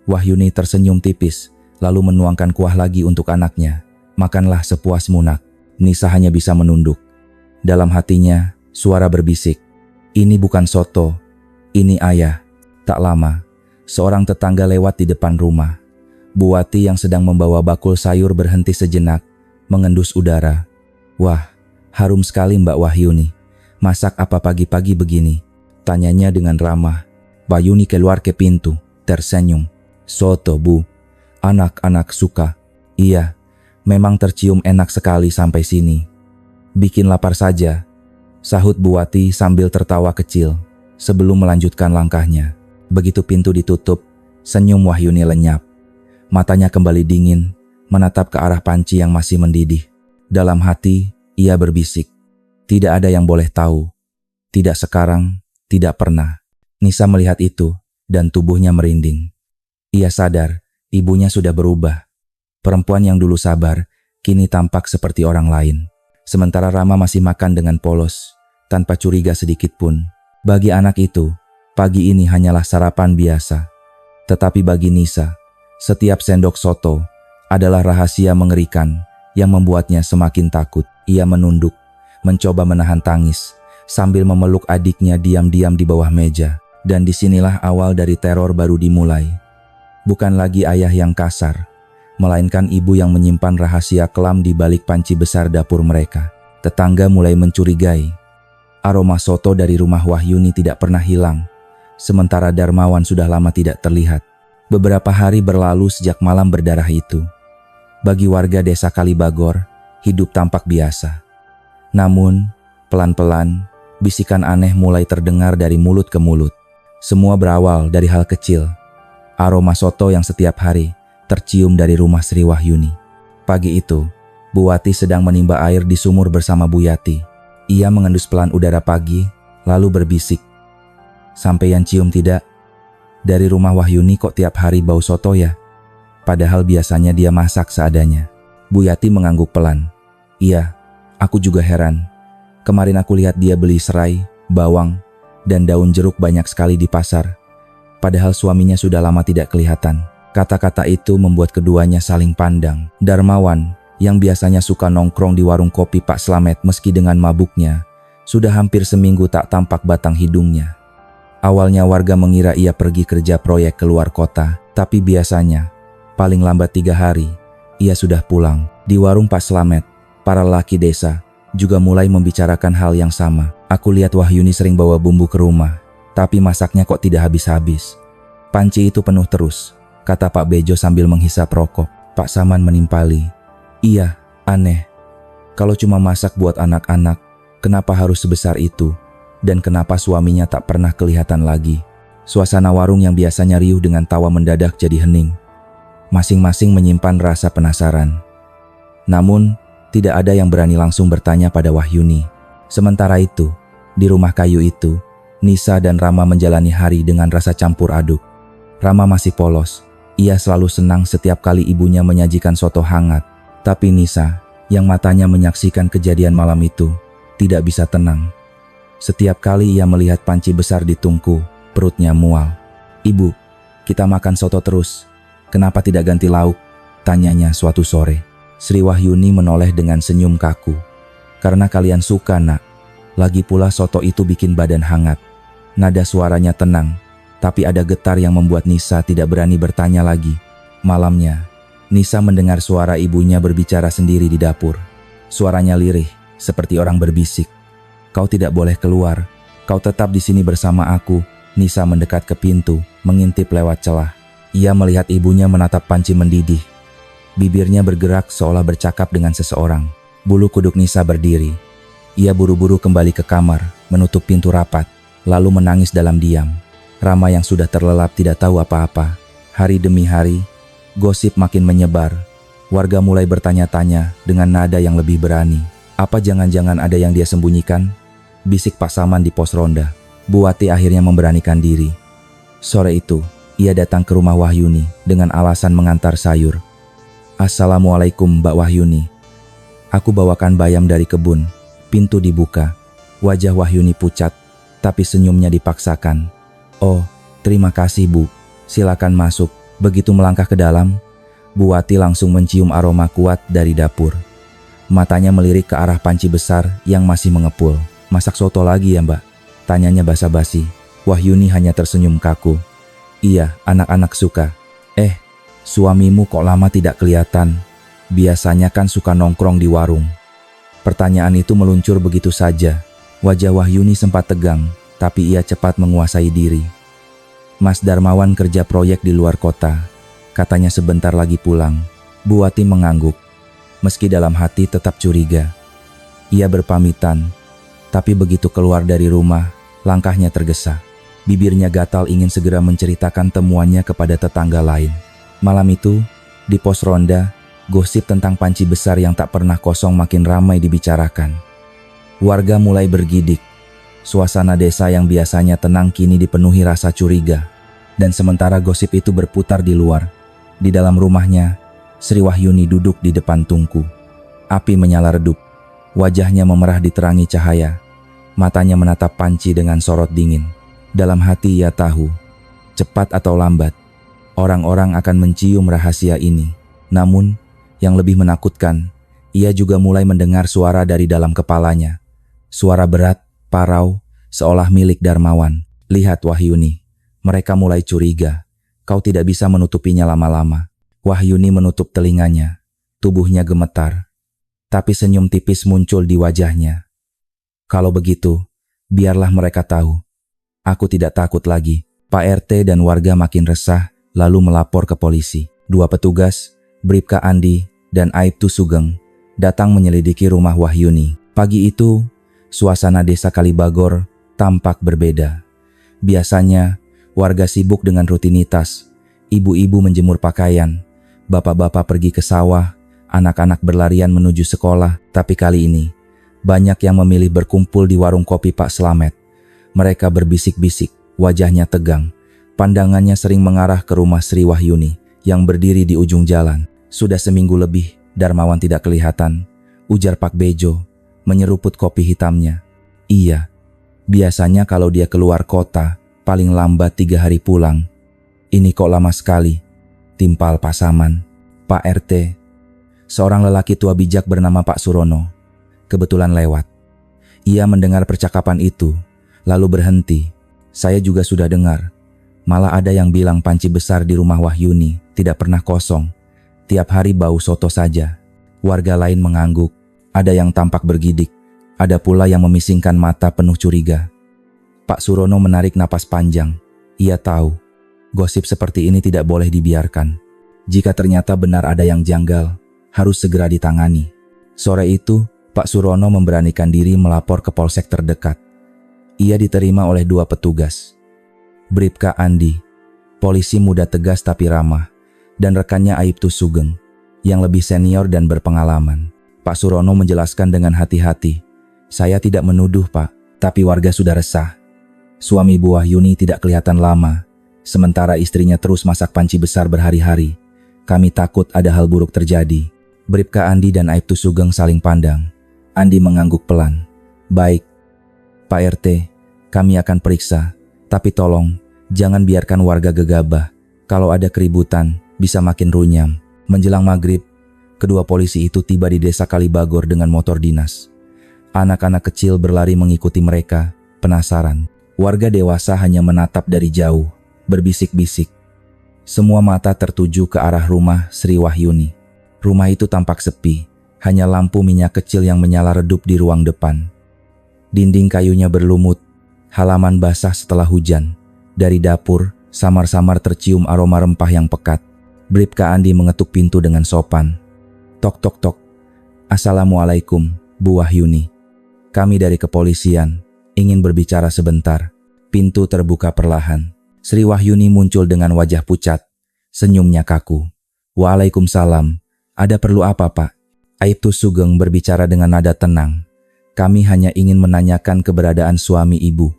Wahyuni tersenyum tipis, lalu menuangkan kuah lagi untuk anaknya. "Makanlah sepuasmu nak." Nisa hanya bisa menunduk. Dalam hatinya, suara berbisik, "Ini bukan soto, ini ayah." Tak lama, seorang tetangga lewat di depan rumah. Buati yang sedang membawa bakul sayur berhenti sejenak, mengendus udara. "Wah, harum sekali Mbak Wahyuni. Masak apa pagi-pagi begini?" tanyanya dengan ramah. Wahyuni keluar ke pintu, tersenyum. "Soto Bu, anak-anak suka." "Iya, memang tercium enak sekali sampai sini. Bikin lapar saja," sahut Buati sambil tertawa kecil sebelum melanjutkan langkahnya. Begitu pintu ditutup, senyum Wahyuni lenyap. Matanya kembali dingin, menatap ke arah panci yang masih mendidih. Dalam hati, ia berbisik, "Tidak ada yang boleh tahu. Tidak sekarang, tidak pernah." Nisa melihat itu, dan tubuhnya merinding. Ia sadar, ibunya sudah berubah. Perempuan yang dulu sabar, kini tampak seperti orang lain. Sementara Rama masih makan dengan polos, tanpa curiga sedikit pun. Bagi anak itu, pagi ini hanyalah sarapan biasa. Tetapi bagi Nisa, setiap sendok soto adalah rahasia mengerikan yang membuatnya semakin takut. Ia menunduk, mencoba menahan tangis, sambil memeluk adiknya diam-diam di bawah meja. Dan disinilah awal dari teror baru dimulai. Bukan lagi ayah yang kasar, melainkan ibu yang menyimpan rahasia kelam di balik panci besar dapur mereka. Tetangga mulai mencurigai. Aroma soto dari rumah Wahyuni tidak pernah hilang, sementara Darmawan sudah lama tidak terlihat. Beberapa hari berlalu sejak malam berdarah itu. Bagi warga desa Kalibagor, hidup tampak biasa. Namun, pelan-pelan, bisikan aneh mulai terdengar dari mulut ke mulut. Semua berawal dari hal kecil. Aroma soto yang setiap hari tercium dari rumah Sri Wahyuni. Pagi itu, Buati sedang menimba air di sumur bersama Buyati. Ia mengendus pelan udara pagi, lalu berbisik, "Sampeyan cium tidak? Dari rumah Wahyuni kok tiap hari bau soto ya? Padahal biasanya dia masak seadanya." Buyati mengangguk pelan. "Iya, aku juga heran. Kemarin aku lihat dia beli serai, bawang, dan daun jeruk banyak sekali di pasar. Padahal suaminya sudah lama tidak kelihatan." Kata-kata itu membuat keduanya saling pandang. Darmawan, yang biasanya suka nongkrong di warung kopi Pak Slamet meski dengan mabuknya, sudah hampir seminggu tak tampak batang hidungnya. Awalnya warga mengira ia pergi kerja proyek keluar kota, tapi biasanya, paling lambat 3 hari, ia sudah pulang. Di warung Pak Slamet, para lelaki desa juga mulai membicarakan hal yang sama. "Aku lihat Wahyuni sering bawa bumbu ke rumah, tapi masaknya kok tidak habis-habis. Panci itu penuh terus," kata Pak Bejo sambil menghisap rokok. Pak Saman menimpali, "Iya, aneh. Kalau cuma masak buat anak-anak, kenapa harus sebesar itu? Dan kenapa suaminya tak pernah kelihatan lagi?" Suasana warung yang biasanya riuh dengan tawa mendadak jadi hening. Masing-masing menyimpan rasa penasaran. Namun, tidak ada yang berani langsung bertanya pada Wahyuni. Sementara itu, di rumah kayu itu, Nisa dan Rama menjalani hari dengan rasa campur aduk. Rama masih polos. Ia selalu senang setiap kali ibunya menyajikan soto hangat. Tapi Nisa, yang matanya menyaksikan kejadian malam itu, tidak bisa tenang. Setiap kali ia melihat panci besar di tungku, perutnya mual. "Ibu, kita makan soto terus. Kenapa tidak ganti lauk?" tanyanya suatu sore. Sri Wahyuni menoleh dengan senyum kaku. "Karena kalian suka, Nak. Lagi pula soto itu bikin badan hangat." Nada suaranya tenang, tapi ada getar yang membuat Nisa tidak berani bertanya lagi. Malamnya, Nisa mendengar suara ibunya berbicara sendiri di dapur. Suaranya lirih, seperti orang berbisik. "Kau tidak boleh keluar. Kau tetap di sini bersama aku." Nisa mendekat ke pintu, mengintip lewat celah. Ia melihat ibunya menatap panci mendidih. Bibirnya bergerak seolah bercakap dengan seseorang. Bulu kuduk Nisa berdiri. Ia buru-buru kembali ke kamar, menutup pintu rapat, lalu menangis dalam diam. Rama yang sudah terlelap tidak tahu apa-apa. Hari demi hari, gosip makin menyebar. Warga mulai bertanya-tanya dengan nada yang lebih berani. "Apa jangan-jangan ada yang dia sembunyikan?" bisik Pak Saman di pos ronda. Bu Wati akhirnya memberanikan diri. Sore itu, ia datang ke rumah Wahyuni dengan alasan mengantar sayur. "Assalamualaikum, Mbak Wahyuni. Aku bawakan bayam dari kebun." Pintu dibuka. Wajah Wahyuni pucat, tapi senyumnya dipaksakan. "Oh, terima kasih, Bu. Silakan masuk." Begitu melangkah ke dalam, Bu Wati langsung mencium aroma kuat dari dapur. Matanya melirik ke arah panci besar yang masih mengepul. "Masak soto lagi ya, Mbak?" tanyanya basa-basi. Wahyuni hanya tersenyum kaku. "Iya, anak-anak suka." Suamimu kok lama tidak kelihatan? Biasanya kan suka nongkrong di warung." Pertanyaan itu meluncur begitu saja. Wajah Wahyuni sempat tegang, tapi ia cepat menguasai diri. "Mas Darmawan kerja proyek di luar kota. Katanya sebentar lagi pulang." Bu Wati mengangguk, meski dalam hati tetap curiga. Ia berpamitan, tapi begitu keluar dari rumah, langkahnya tergesa. Bibirnya gatal ingin segera menceritakan temuannya kepada tetangga lain. Malam itu, di pos ronda, gosip tentang panci besar yang tak pernah kosong makin ramai dibicarakan. Warga mulai bergidik. Suasana desa yang biasanya tenang kini dipenuhi rasa curiga. Dan sementara gosip itu berputar di luar, di dalam rumahnya, Sri Wahyuni duduk di depan tungku. Api menyala redup. Wajahnya memerah diterangi cahaya. Matanya menatap panci dengan sorot dingin. Dalam hati ia tahu, cepat atau lambat, orang-orang akan mencium rahasia ini. Namun, yang lebih menakutkan, ia juga mulai mendengar suara dari dalam kepalanya. Suara berat, parau, seolah milik Darmawan. "Lihat Wahyuni, mereka mulai curiga. Kau tidak bisa menutupinya lama-lama." Wahyuni menutup telinganya. Tubuhnya gemetar. Tapi senyum tipis muncul di wajahnya. "Kalau begitu, biarlah mereka tahu. Aku tidak takut lagi." Pak RT dan warga makin resah, lalu melapor ke polisi. 2 petugas, Bribka Andi dan Aibtu Sugeng, datang menyelidiki rumah Wahyuni. Pagi itu, suasana desa Kalibagor tampak berbeda. Biasanya, warga sibuk dengan rutinitas. Ibu-ibu menjemur pakaian, bapak-bapak pergi ke sawah, anak-anak berlarian menuju sekolah. Tapi kali ini, banyak yang memilih berkumpul di warung kopi Pak Slamet. Mereka berbisik-bisik, wajahnya tegang. Pandangannya sering mengarah ke rumah Sri Wahyuni yang berdiri di ujung jalan. "Sudah seminggu lebih, Darmawan tidak kelihatan," ujar Pak Bejo, menyeruput kopi hitamnya. "Iya, biasanya kalau dia keluar kota, paling lambat 3 hari pulang. Ini kok lama sekali," timpal Pak Saman. "Pak RT, seorang lelaki tua bijak bernama Pak Surono kebetulan lewat." Ia mendengar percakapan itu, lalu berhenti. "Saya juga sudah dengar. Malah ada yang bilang panci besar di rumah Wahyuni tidak pernah kosong. Tiap hari bau soto saja." Warga lain mengangguk. Ada yang tampak bergidik. Ada pula yang memisingkan mata penuh curiga. Pak Surono menarik napas panjang. Ia tahu, gosip seperti ini tidak boleh dibiarkan. Jika ternyata benar ada yang janggal, harus segera ditangani. Sore itu, Pak Surono memberanikan diri melapor ke polsek terdekat. Ia diterima oleh 2 petugas. Bribka Andi, polisi muda tegas tapi ramah, dan rekannya Aibtu Sugeng, yang lebih senior dan berpengalaman. Pak Surono menjelaskan dengan hati-hati, "Saya tidak menuduh, Pak, tapi warga sudah resah. Suami Bu Wahyuni tidak kelihatan lama, sementara istrinya terus masak panci besar berhari-hari. Kami takut ada hal buruk terjadi." Bribka Andi dan Aibtu Sugeng saling pandang. Andi mengangguk pelan. "Baik, Pak RT, kami akan periksa, tapi tolong jangan biarkan warga gegabah. Kalau ada keributan, bisa makin runyam. Menjelang maghrib, kedua polisi itu tiba di desa Kalibagor dengan motor dinas. Anak-anak kecil berlari mengikuti mereka, penasaran. Warga dewasa hanya menatap dari jauh, berbisik-bisik. Semua mata tertuju ke arah rumah Sri Wahyuni. Rumah itu tampak sepi, hanya lampu minyak kecil yang menyala redup di ruang depan. Dinding kayunya berlumut, halaman basah setelah hujan. Dari dapur, samar-samar tercium aroma rempah yang pekat. Bribka Andi mengetuk pintu dengan sopan. Tok tok tok. Assalamualaikum, Bu Wahyuni. Kami dari kepolisian, ingin berbicara sebentar. Pintu terbuka perlahan. Sri Wahyuni muncul dengan wajah pucat. Senyumnya kaku. Waalaikumsalam. Ada perlu apa, Pak? Aibtu Sugeng berbicara dengan nada tenang. Kami hanya ingin menanyakan keberadaan suami ibu.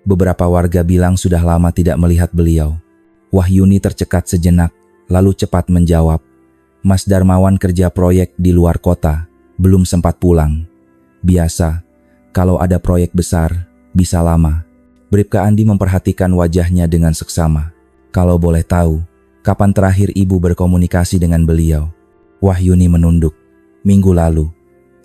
Beberapa warga bilang sudah lama tidak melihat beliau. Wahyuni tercekat sejenak, lalu cepat menjawab. Mas Darmawan kerja proyek di luar kota, belum sempat pulang. Biasa, kalau ada proyek besar, bisa lama. Bribka Andi memperhatikan wajahnya dengan seksama. Kalau boleh tahu, kapan terakhir ibu berkomunikasi dengan beliau? Wahyuni menunduk. Minggu lalu,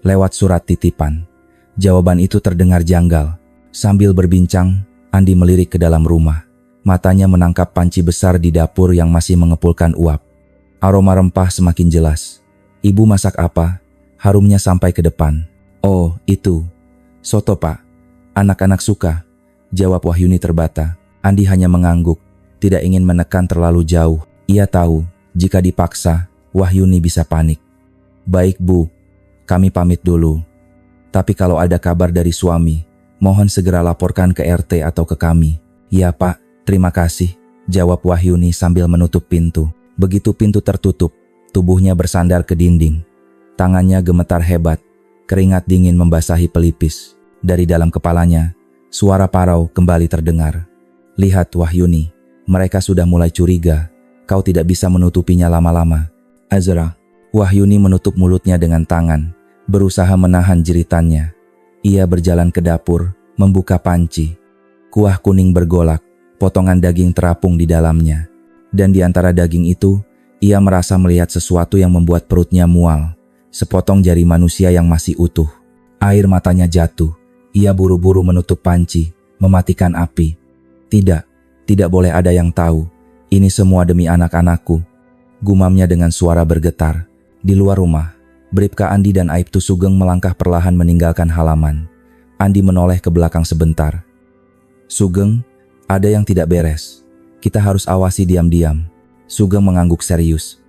lewat surat titipan. Jawaban itu terdengar janggal. Sambil berbincang, Andi melirik ke dalam rumah. Matanya menangkap panci besar di dapur yang masih mengepulkan uap. Aroma rempah semakin jelas. Ibu masak apa? Harumnya sampai ke depan. Oh, itu. Soto, Pak. Anak-anak suka. Jawab Wahyuni terbata. Andi hanya mengangguk, tidak ingin menekan terlalu jauh. Ia tahu, jika dipaksa, Wahyuni bisa panik. Baik, Bu. Kami pamit dulu. Tapi kalau ada kabar dari suami, mohon segera laporkan ke RT atau ke kami. Ya, Pak. Terima kasih. Jawab Wahyuni sambil menutup pintu. Begitu pintu tertutup, tubuhnya bersandar ke dinding. Tangannya gemetar hebat, keringat dingin membasahi pelipis. Dari dalam kepalanya, suara parau kembali terdengar. Lihat Wahyuni, mereka sudah mulai curiga. Kau tidak bisa menutupinya lama-lama. Azra. Wahyuni menutup mulutnya dengan tangan, berusaha menahan jeritannya. Ia berjalan ke dapur, membuka panci. Kuah kuning bergolak, potongan daging terapung di dalamnya. Dan di antara daging itu, ia merasa melihat sesuatu yang membuat perutnya mual. Sepotong jari manusia yang masih utuh. Air matanya jatuh. Ia buru-buru menutup panci, mematikan api. Tidak boleh ada yang tahu. Ini semua demi anak-anakku. Gumamnya dengan suara bergetar. Di luar rumah, Bribka Andi dan Aibtu Sugeng melangkah perlahan meninggalkan halaman. Andi menoleh ke belakang sebentar. Sugeng, ada yang tidak beres. Kita harus awasi diam-diam. Sugeng mengangguk serius.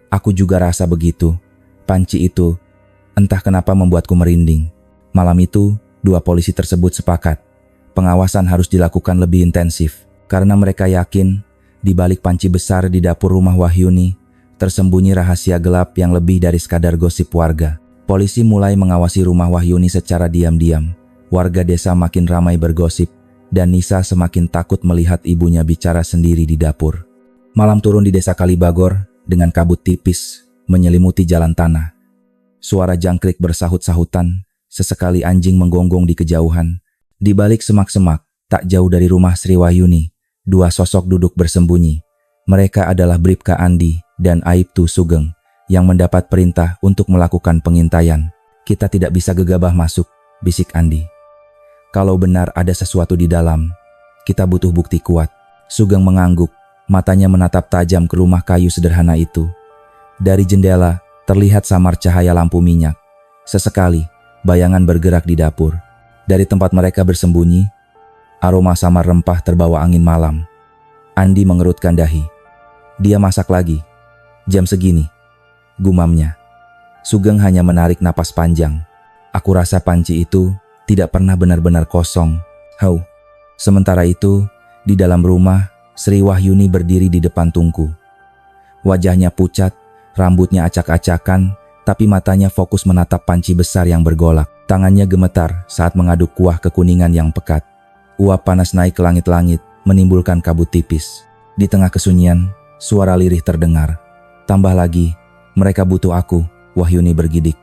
Aku juga rasa begitu. Panci itu, entah kenapa membuatku merinding. Malam itu, dua polisi tersebut sepakat. Pengawasan harus dilakukan lebih intensif. Karena mereka yakin, di balik panci besar di dapur rumah Wahyuni, tersembunyi rahasia gelap yang lebih dari sekadar gosip warga. Polisi mulai mengawasi rumah Wahyuni secara diam-diam. Warga desa makin ramai bergosip, dan Nisa semakin takut melihat ibunya bicara sendiri di dapur. Malam turun di desa Kalibagor dengan kabut tipis menyelimuti jalan tanah. Suara jangkrik bersahut-sahutan, sesekali anjing menggonggong di kejauhan. Di balik semak-semak, tak jauh dari rumah Sri Wahyuni, dua sosok duduk bersembunyi. Mereka adalah Bribka Andi dan Aibtu Sugeng yang mendapat perintah untuk melakukan pengintaian. Kita tidak bisa gegabah masuk, bisik Andi. Kalau benar ada sesuatu di dalam, kita butuh bukti kuat. Sugeng mengangguk, matanya menatap tajam ke rumah kayu sederhana itu. Dari jendela, terlihat samar cahaya lampu minyak. Sesekali, bayangan bergerak di dapur. Dari tempat mereka bersembunyi, aroma samar rempah terbawa angin malam. Andi mengerutkan dahi. Dia masak lagi. Jam segini, gumamnya. Sugeng hanya menarik napas panjang. Aku rasa panci itu tidak pernah benar-benar kosong. Hau. Sementara itu, di dalam rumah, Sri Wahyuni berdiri di depan tungku. Wajahnya pucat, rambutnya acak-acakan, tapi matanya fokus menatap panci besar yang bergolak. Tangannya gemetar saat mengaduk kuah kekuningan yang pekat. Uap panas naik ke langit-langit, menimbulkan kabut tipis. Di tengah kesunyian, suara lirih terdengar. Tambah lagi, mereka butuh aku, Wahyuni bergidik.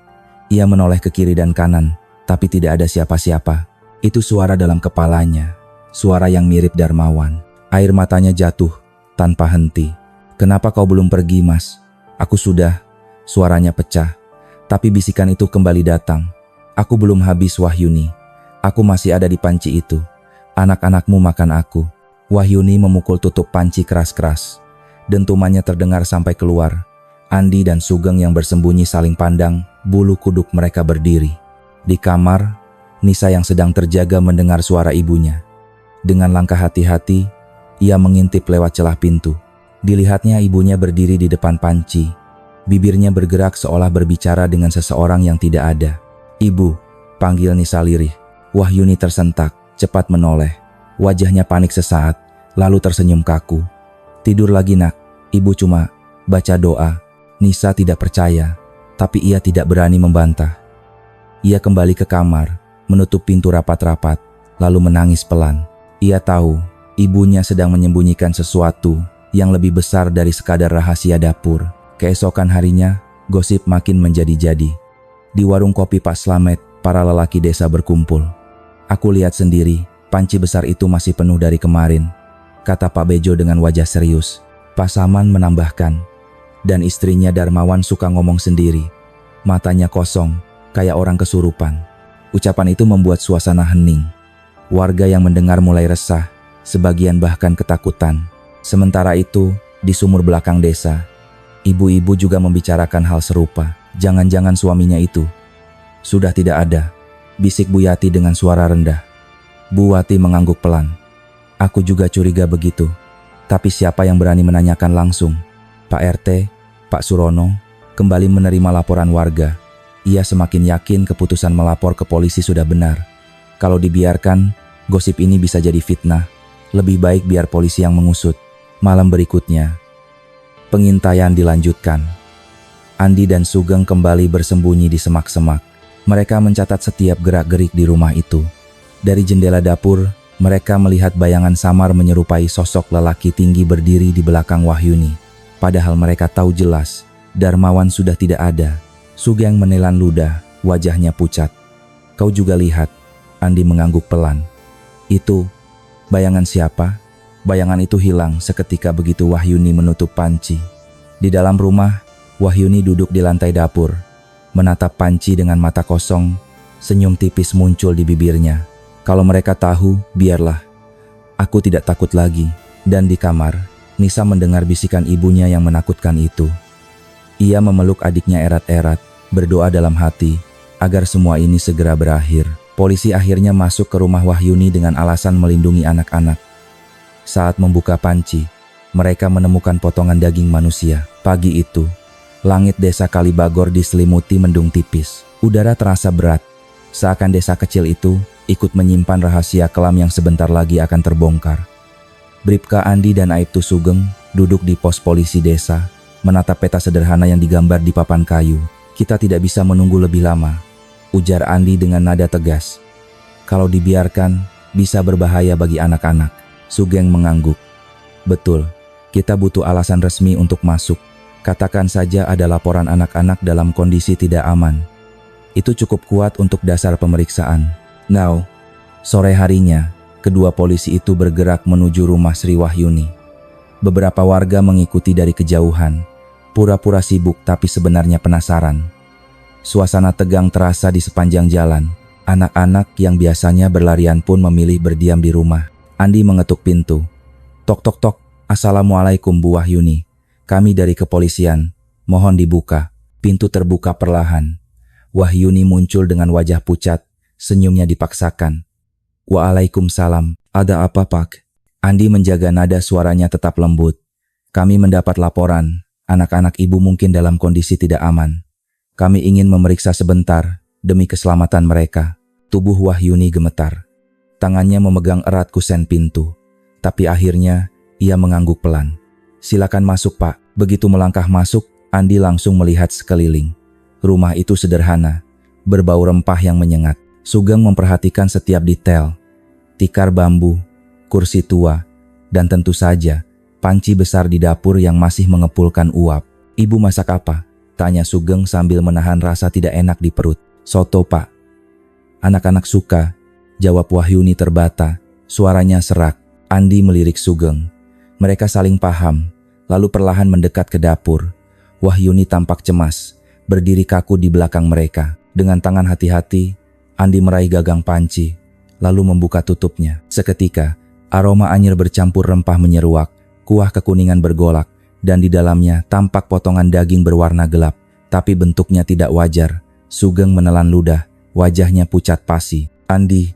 Ia menoleh ke kiri dan kanan, tapi tidak ada siapa-siapa. Itu suara dalam kepalanya, suara yang mirip Darmawan. Air matanya jatuh tanpa henti. "Kenapa kau belum pergi, Mas?" "Aku sudah." Suaranya pecah, tapi bisikan itu kembali datang. "Aku belum habis, Wahyuni. Aku masih ada di panci itu. Anak-anakmu makan aku." Wahyuni memukul tutup panci keras-keras. Dentumannya terdengar sampai keluar. Andi dan Sugeng yang bersembunyi saling pandang, bulu kuduk mereka berdiri. Di kamar, Nisa yang sedang terjaga mendengar suara ibunya. Dengan langkah hati-hati, ia mengintip lewat celah pintu. Dilihatnya ibunya berdiri di depan panci. Bibirnya bergerak seolah berbicara dengan seseorang yang tidak ada. "Ibu," panggil Nisa lirih. Wahyuni tersentak, cepat menoleh. Wajahnya panik sesaat, lalu tersenyum kaku. "Tidur lagi, Nak. Ibu cuma baca doa." Nisa tidak percaya, tapi ia tidak berani membantah. Ia kembali ke kamar, menutup pintu rapat-rapat, lalu menangis pelan. Ia tahu ibunya sedang menyembunyikan sesuatu yang lebih besar dari sekadar rahasia dapur. Keesokan harinya, gosip makin menjadi-jadi. Di warung kopi Pak Slamet, para lelaki desa berkumpul. "Aku lihat sendiri, panci besar itu masih penuh dari kemarin," kata Pak Bejo dengan wajah serius. Pak Saman menambahkan, "Dan istrinya Darmawan suka ngomong sendiri. Matanya kosong, kayak orang kesurupan." Ucapan itu membuat suasana hening. Warga yang mendengar mulai resah, sebagian bahkan ketakutan. Sementara itu, di sumur belakang desa, ibu-ibu juga membicarakan hal serupa. "Jangan-jangan suaminya itu sudah tidak ada," bisik Bu Yati dengan suara rendah. Bu Wati mengangguk pelan. "Aku juga curiga begitu. Tapi siapa yang berani menanyakan langsung?" Pak RT, Pak Surono, kembali menerima laporan warga. Ia semakin yakin keputusan melapor ke polisi sudah benar. Kalau dibiarkan, gosip ini bisa jadi fitnah. Lebih baik biar polisi yang mengusut. Malam berikutnya, pengintaian dilanjutkan. Andi dan Sugeng kembali bersembunyi di semak-semak. Mereka mencatat setiap gerak-gerik di rumah itu. Dari jendela dapur, mereka melihat bayangan samar menyerupai sosok lelaki tinggi berdiri di belakang Wahyuni. Padahal mereka tahu jelas, Darmawan sudah tidak ada. Sugeng menelan ludah, wajahnya pucat. "Kau juga lihat?" Andi mengangguk pelan. "Itu, bayangan siapa?" Bayangan itu hilang seketika begitu Wahyuni menutup panci. Di dalam rumah, Wahyuni duduk di lantai dapur, menatap panci dengan mata kosong. Senyum tipis muncul di bibirnya. "Kalau mereka tahu, biarlah. Aku tidak takut lagi." Dan di kamar, Nisa mendengar bisikan ibunya yang menakutkan itu. Ia memeluk adiknya erat-erat, berdoa dalam hati agar semua ini segera berakhir. Polisi akhirnya masuk ke rumah Wahyuni dengan alasan melindungi anak-anak. Saat membuka panci, mereka menemukan potongan daging manusia. Pagi itu, langit desa Kalibagor diselimuti mendung tipis. Udara terasa berat, seakan desa kecil itu ikut menyimpan rahasia kelam yang sebentar lagi akan terbongkar. Bribka Andi dan Aibtu Sugeng duduk di pos polisi desa, menatap peta sederhana yang digambar di papan kayu. "Kita tidak bisa menunggu lebih lama," ujar Andi dengan nada tegas. "Kalau dibiarkan, bisa berbahaya bagi anak-anak." Sugeng mengangguk. "Betul, kita butuh alasan resmi untuk masuk. Katakan saja ada laporan anak-anak dalam kondisi tidak aman. Itu cukup kuat untuk dasar pemeriksaan." Now, sore harinya, kedua polisi itu bergerak menuju rumah Sri Wahyuni. Beberapa warga mengikuti dari kejauhan, pura-pura sibuk tapi sebenarnya penasaran. Suasana tegang terasa di sepanjang jalan. Anak-anak yang biasanya berlarian pun memilih berdiam di rumah. Andi mengetuk pintu. "Tok tok tok, Assalamualaikum Bu Wahyuni. Kami dari kepolisian, mohon dibuka." Pintu terbuka perlahan. Wahyuni muncul dengan wajah pucat, senyumnya dipaksakan. "Waalaikumsalam, ada apa Pak?" Andi menjaga nada suaranya tetap lembut. "Kami mendapat laporan, anak-anak ibu mungkin dalam kondisi tidak aman. Kami ingin memeriksa sebentar, demi keselamatan mereka." Tubuh Wahyuni gemetar. Tangannya memegang erat kusen pintu. Tapi akhirnya, ia mengangguk pelan. "Silakan masuk Pak." Begitu melangkah masuk, Andi langsung melihat sekeliling. Rumah itu sederhana, berbau rempah yang menyengat. Sugeng memperhatikan setiap detail. Tikar bambu, kursi tua, dan tentu saja panci besar di dapur yang masih mengepulkan uap. "Ibu masak apa?" tanya Sugeng sambil menahan rasa tidak enak di perut. "Soto Pak. Anak-anak suka." Jawab Wahyuni terbata, suaranya serak. Andi melirik Sugeng. Mereka saling paham, lalu perlahan mendekat ke dapur. Wahyuni tampak cemas, berdiri kaku di belakang mereka. Dengan tangan hati-hati, Andi meraih gagang panci, lalu membuka tutupnya. Seketika, aroma anyir bercampur rempah menyeruak, kuah kekuningan bergolak, dan di dalamnya tampak potongan daging berwarna gelap, tapi bentuknya tidak wajar. Sugeng menelan ludah, wajahnya pucat pasi. Andi,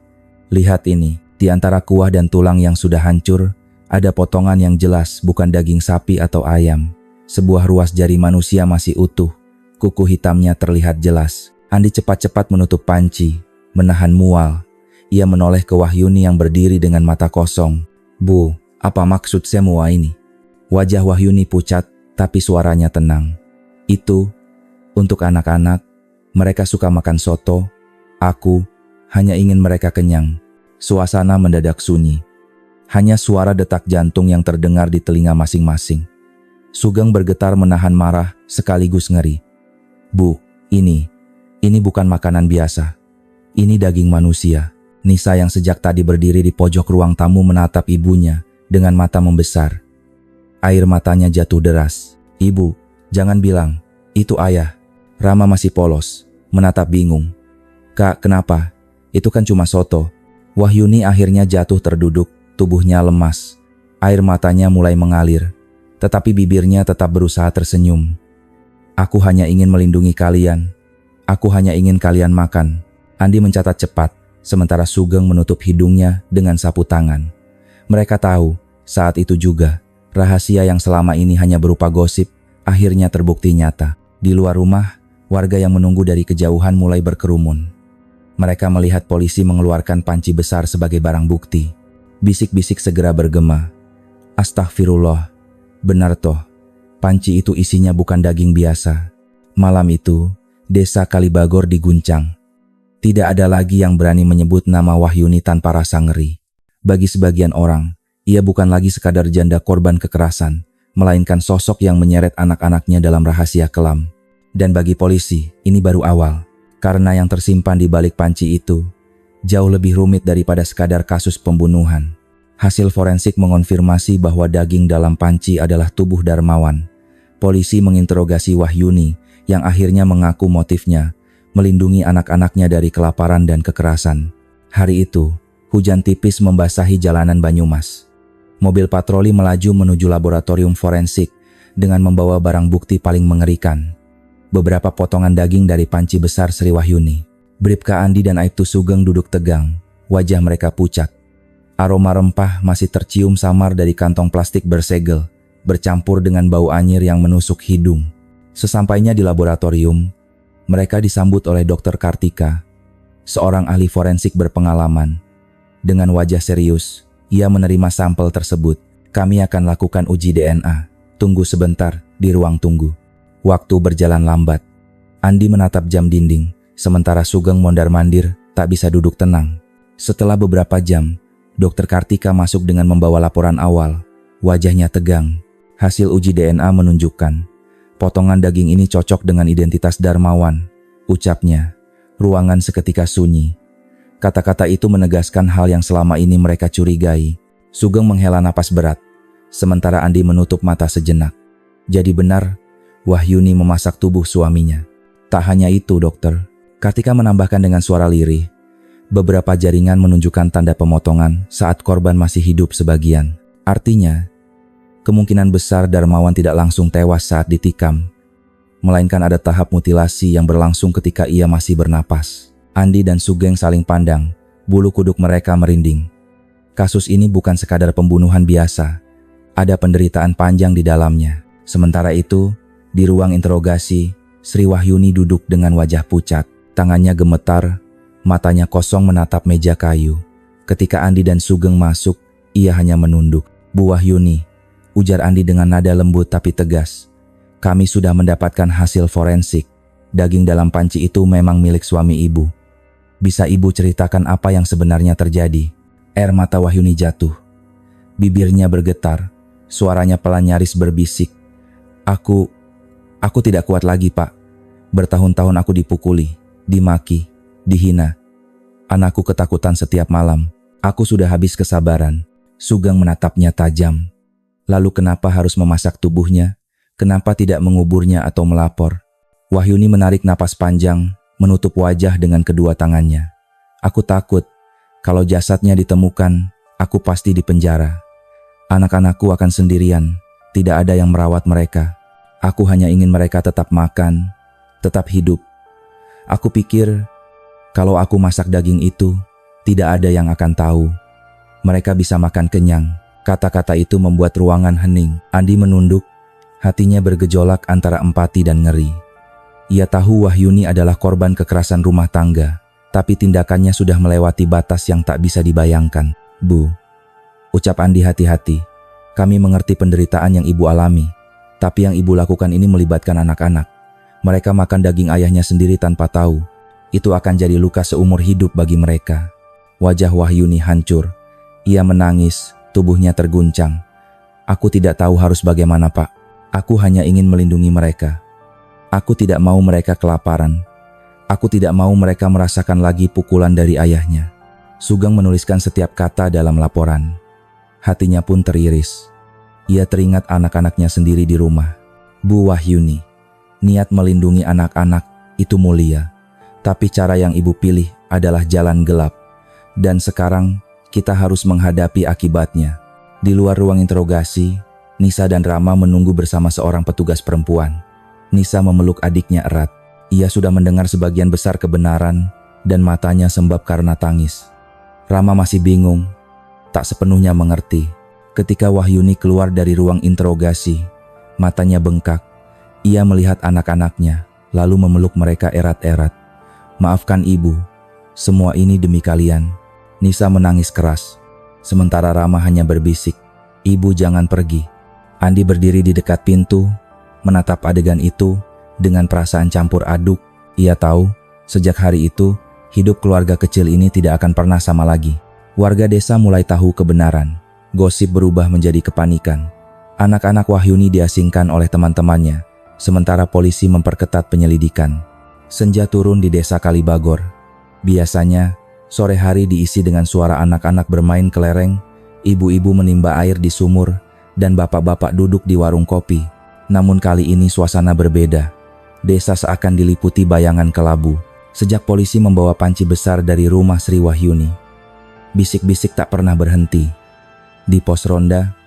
lihat ini, di antara kuah dan tulang yang sudah hancur, ada potongan yang jelas bukan daging sapi atau ayam. Sebuah ruas jari manusia masih utuh, kuku hitamnya terlihat jelas. Andi cepat-cepat menutup panci, menahan mual. Ia menoleh ke Wahyuni yang berdiri dengan mata kosong. Bu, apa maksud semua ini? Wajah Wahyuni pucat, tapi suaranya tenang. Itu, untuk anak-anak, mereka suka makan soto. Aku hanya ingin mereka kenyang. Suasana mendadak sunyi. Hanya suara detak jantung yang terdengar di telinga masing-masing. Sugeng bergetar menahan marah sekaligus ngeri. Bu, ini bukan makanan biasa. Ini daging manusia. Nisa yang sejak tadi berdiri di pojok ruang tamu menatap ibunya dengan mata membesar. Air matanya jatuh deras. Ibu, jangan bilang, itu ayah. Rama masih polos, menatap bingung. Kak, kenapa? Itu kan cuma soto. Wahyuni akhirnya jatuh terduduk, tubuhnya lemas. Air matanya mulai mengalir, tetapi bibirnya tetap berusaha tersenyum. Aku hanya ingin melindungi kalian. Aku hanya ingin kalian makan. Andi mencatat cepat, sementara Sugeng menutup hidungnya dengan sapu tangan. Mereka tahu, saat itu juga, rahasia yang selama ini hanya berupa gosip, akhirnya terbukti nyata. Di luar rumah, warga yang menunggu dari kejauhan mulai berkerumun. Mereka melihat polisi mengeluarkan panci besar sebagai barang bukti. Bisik-bisik segera bergema. Astagfirullah, benar toh, panci itu isinya bukan daging biasa. Malam itu, desa Kalibagor diguncang. Tidak ada lagi yang berani menyebut nama Wahyuni tanpa rasa ngeri. Bagi sebagian orang, ia bukan lagi sekadar janda korban kekerasan, melainkan sosok yang menyeret anak-anaknya dalam rahasia kelam. Dan bagi polisi, ini baru awal. Karena yang tersimpan di balik panci itu jauh lebih rumit daripada sekadar kasus pembunuhan. Hasil forensik mengonfirmasi bahwa daging dalam panci adalah tubuh Darmawan. Polisi menginterogasi Wahyuni yang akhirnya mengaku motifnya melindungi anak-anaknya dari kelaparan dan kekerasan. Hari itu, hujan tipis membasahi jalanan Banyumas. Mobil patroli melaju menuju laboratorium forensik dengan membawa barang bukti paling mengerikan. Beberapa potongan daging dari panci besar Sri Wahyuni. Bribka Andi dan Aibtu Sugeng duduk tegang, wajah mereka pucat. Aroma rempah masih tercium samar dari kantong plastik bersegel, bercampur dengan bau anyir yang menusuk hidung. Sesampainya di laboratorium, mereka disambut oleh Dr. Kartika, seorang ahli forensik berpengalaman. Dengan wajah serius, ia menerima sampel tersebut. Kami akan lakukan uji DNA. Tunggu sebentar di ruang tunggu. Waktu berjalan lambat. Andi menatap jam dinding, sementara Sugeng mondar-mandir tak bisa duduk tenang. Setelah beberapa jam, Dr. Kartika masuk dengan membawa laporan awal. Wajahnya tegang. Hasil uji DNA menunjukkan potongan daging ini cocok dengan identitas Darmawan. Ucapnya. Ruangan seketika sunyi. Kata-kata itu menegaskan hal yang selama ini mereka curigai. Sugeng menghela napas berat, sementara Andi menutup mata sejenak. Jadi benar, Wahyuni memasak tubuh suaminya. Tak hanya itu, dokter. Kartika menambahkan dengan suara lirih. Beberapa jaringan menunjukkan tanda pemotongan saat korban masih hidup sebagian. Artinya, kemungkinan besar Darmawan tidak langsung tewas saat ditikam, melainkan ada tahap mutilasi yang berlangsung ketika ia masih bernapas. Andi dan Sugeng saling pandang, bulu kuduk mereka merinding. Kasus ini bukan sekadar pembunuhan biasa. Ada penderitaan panjang di dalamnya. Sementara itu, di ruang interogasi, Sri Wahyuni duduk dengan wajah pucat. Tangannya gemetar, matanya kosong menatap meja kayu. Ketika Andi dan Sugeng masuk, ia hanya menunduk. Bu Wahyuni, ujar Andi dengan nada lembut tapi tegas. Kami sudah mendapatkan hasil forensik. Daging dalam panci itu memang milik suami ibu. Bisa ibu ceritakan apa yang sebenarnya terjadi? Air mata Wahyuni jatuh. Bibirnya bergetar, suaranya pelan nyaris berbisik. Aku tidak kuat lagi, Pak. Bertahun-tahun aku dipukuli, dimaki, dihina. Anakku ketakutan setiap malam. Aku sudah habis kesabaran. Sugeng menatapnya tajam. Lalu kenapa harus memasak tubuhnya? Kenapa tidak menguburnya atau melapor? Wahyuni menarik napas panjang, menutup wajah dengan kedua tangannya. Aku takut, kalau jasadnya ditemukan, aku pasti dipenjara. Anak-anakku akan sendirian, tidak ada yang merawat mereka. Aku hanya ingin mereka tetap makan, tetap hidup. Aku pikir, kalau aku masak daging itu, tidak ada yang akan tahu. Mereka bisa makan kenyang. Kata-kata itu membuat ruangan hening. Andi menunduk, hatinya bergejolak antara empati dan ngeri. Ia tahu Wahyuni adalah korban kekerasan rumah tangga, tapi tindakannya sudah melewati batas yang tak bisa dibayangkan. Bu, ucap Andi hati-hati. Kami mengerti penderitaan yang ibu alami, tapi yang ibu lakukan ini melibatkan anak-anak. Mereka makan daging ayahnya sendiri tanpa tahu. Itu akan jadi luka seumur hidup bagi mereka. Wajah Wahyuni hancur. Ia menangis, tubuhnya terguncang. Aku tidak tahu harus bagaimana, Pak. Aku hanya ingin melindungi mereka. Aku tidak mau mereka kelaparan. Aku tidak mau mereka merasakan lagi pukulan dari ayahnya. Sugeng menuliskan setiap kata dalam laporan. Hatinya pun teriris. Ia teringat anak-anaknya sendiri di rumah. Bu Wahyuni, niat melindungi anak-anak itu mulia. Tapi cara yang ibu pilih adalah jalan gelap. Dan sekarang kita harus menghadapi akibatnya. Di luar ruang interogasi, Nisa dan Rama menunggu bersama seorang petugas perempuan. Nisa memeluk adiknya erat. Ia sudah mendengar sebagian besar kebenaran dan matanya sembab karena tangis. Rama masih bingung, tak sepenuhnya mengerti. Ketika Wahyuni keluar dari ruang interogasi, matanya bengkak. Ia melihat anak-anaknya, lalu memeluk mereka erat-erat. Maafkan ibu, semua ini demi kalian. Nisa menangis keras, sementara Rama hanya berbisik, ibu jangan pergi. Andi berdiri di dekat pintu, menatap adegan itu dengan perasaan campur aduk. Ia tahu, sejak hari itu, hidup keluarga kecil ini tidak akan pernah sama lagi. Warga desa mulai tahu kebenaran. Gosip berubah menjadi kepanikan. Anak-anak Wahyuni diasingkan oleh teman-temannya, sementara polisi memperketat penyelidikan. Senja turun di desa Kalibagor. Biasanya, sore hari diisi dengan suara anak-anak bermain kelereng, ibu-ibu menimba air di sumur, dan bapak-bapak duduk di warung kopi. Namun kali ini suasana berbeda. Desa seakan diliputi bayangan kelabu. Sejak polisi membawa panci besar dari rumah Sri Wahyuni, bisik-bisik tak pernah berhenti. Di pos ronda,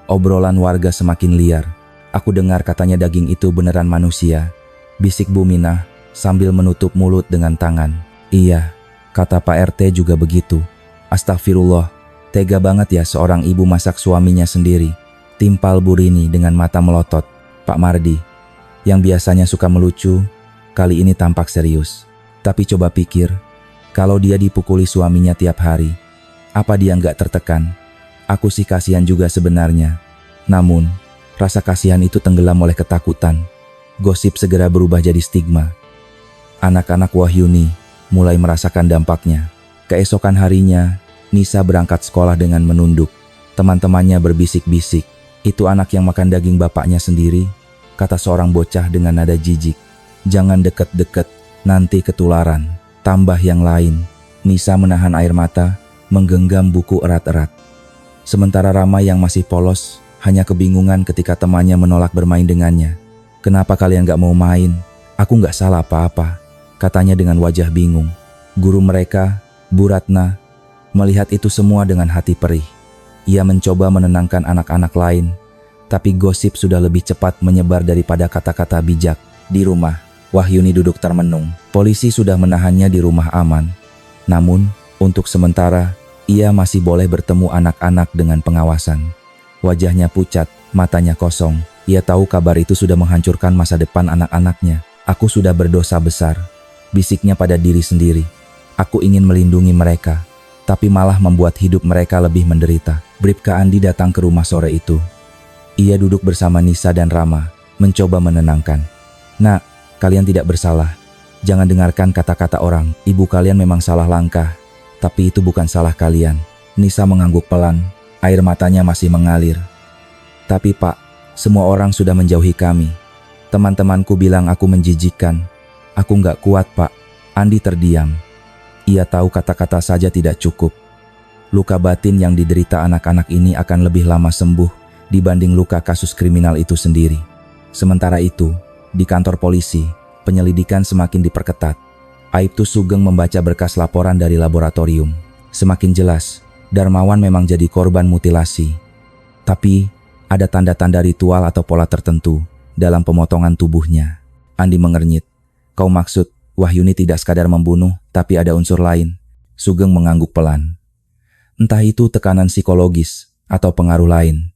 obrolan warga semakin liar. Aku dengar katanya daging itu beneran manusia, bisik Bu Minah sambil menutup mulut dengan tangan. Iya, kata Pak RT juga begitu. Astagfirullah, tega banget ya seorang ibu masak suaminya sendiri, timpal Bu Rini dengan mata melotot. Pak Mardi, yang biasanya suka melucu, kali ini tampak serius. Tapi coba pikir, kalau dia dipukuli suaminya tiap hari, apa dia nggak tertekan? Aku sih kasihan juga sebenarnya. Namun, rasa kasihan itu tenggelam oleh ketakutan. Gosip segera berubah jadi stigma. Anak-anak Wahyuni mulai merasakan dampaknya. Keesokan harinya, Nisa berangkat sekolah dengan menunduk. Teman-temannya berbisik-bisik. Itu anak yang makan daging bapaknya sendiri, kata seorang bocah dengan nada jijik. Jangan deket-deket, nanti ketularan. Tambah yang lain. Nisa menahan air mata, menggenggam buku erat-erat. Sementara Rama yang masih polos, hanya kebingungan ketika temannya menolak bermain dengannya. Kenapa kalian gak mau main? Aku gak salah apa-apa, katanya dengan wajah bingung. Guru mereka, Bu Ratna, melihat itu semua dengan hati perih. Ia mencoba menenangkan anak-anak lain, tapi gosip sudah lebih cepat menyebar daripada kata-kata bijak. Di rumah, Wahyuni duduk termenung. Polisi sudah menahannya di rumah aman. Namun, untuk sementara, ia masih boleh bertemu anak-anak dengan pengawasan. Wajahnya pucat, matanya kosong. Ia tahu kabar itu sudah menghancurkan masa depan anak-anaknya. Aku sudah berdosa besar, bisiknya pada diri sendiri. Aku ingin melindungi mereka, tapi malah membuat hidup mereka lebih menderita. Bribka Andi datang ke rumah sore itu. Ia duduk bersama Nisa dan Rama, mencoba menenangkan. Nak, kalian tidak bersalah. Jangan dengarkan kata-kata orang. Ibu kalian memang salah langkah, tapi itu bukan salah kalian. Nisa mengangguk pelan, air matanya masih mengalir. Tapi Pak, semua orang sudah menjauhi kami. Teman-temanku bilang aku menjijikkan. Aku nggak kuat, Pak. Andi terdiam. Ia tahu kata-kata saja tidak cukup. Luka batin yang diderita anak-anak ini akan lebih lama sembuh dibanding luka kasus kriminal itu sendiri. Sementara itu, di kantor polisi, penyelidikan semakin diperketat. Aibtu Sugeng membaca berkas laporan dari laboratorium. Semakin jelas, Darmawan memang jadi korban mutilasi. Tapi, ada tanda-tanda ritual atau pola tertentu dalam pemotongan tubuhnya. Andi mengernyit. Kau maksud Wahyuni tidak sekadar membunuh, tapi ada unsur lain? Sugeng mengangguk pelan. Entah itu tekanan psikologis atau pengaruh lain.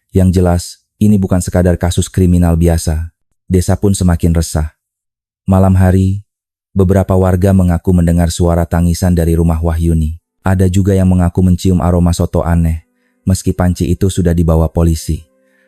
Yang jelas, ini bukan sekadar kasus kriminal biasa. Desa pun semakin resah. Malam hari, beberapa warga mengaku mendengar suara tangisan dari rumah Wahyuni. Ada juga yang mengaku mencium aroma soto aneh, meski panci itu sudah dibawa polisi.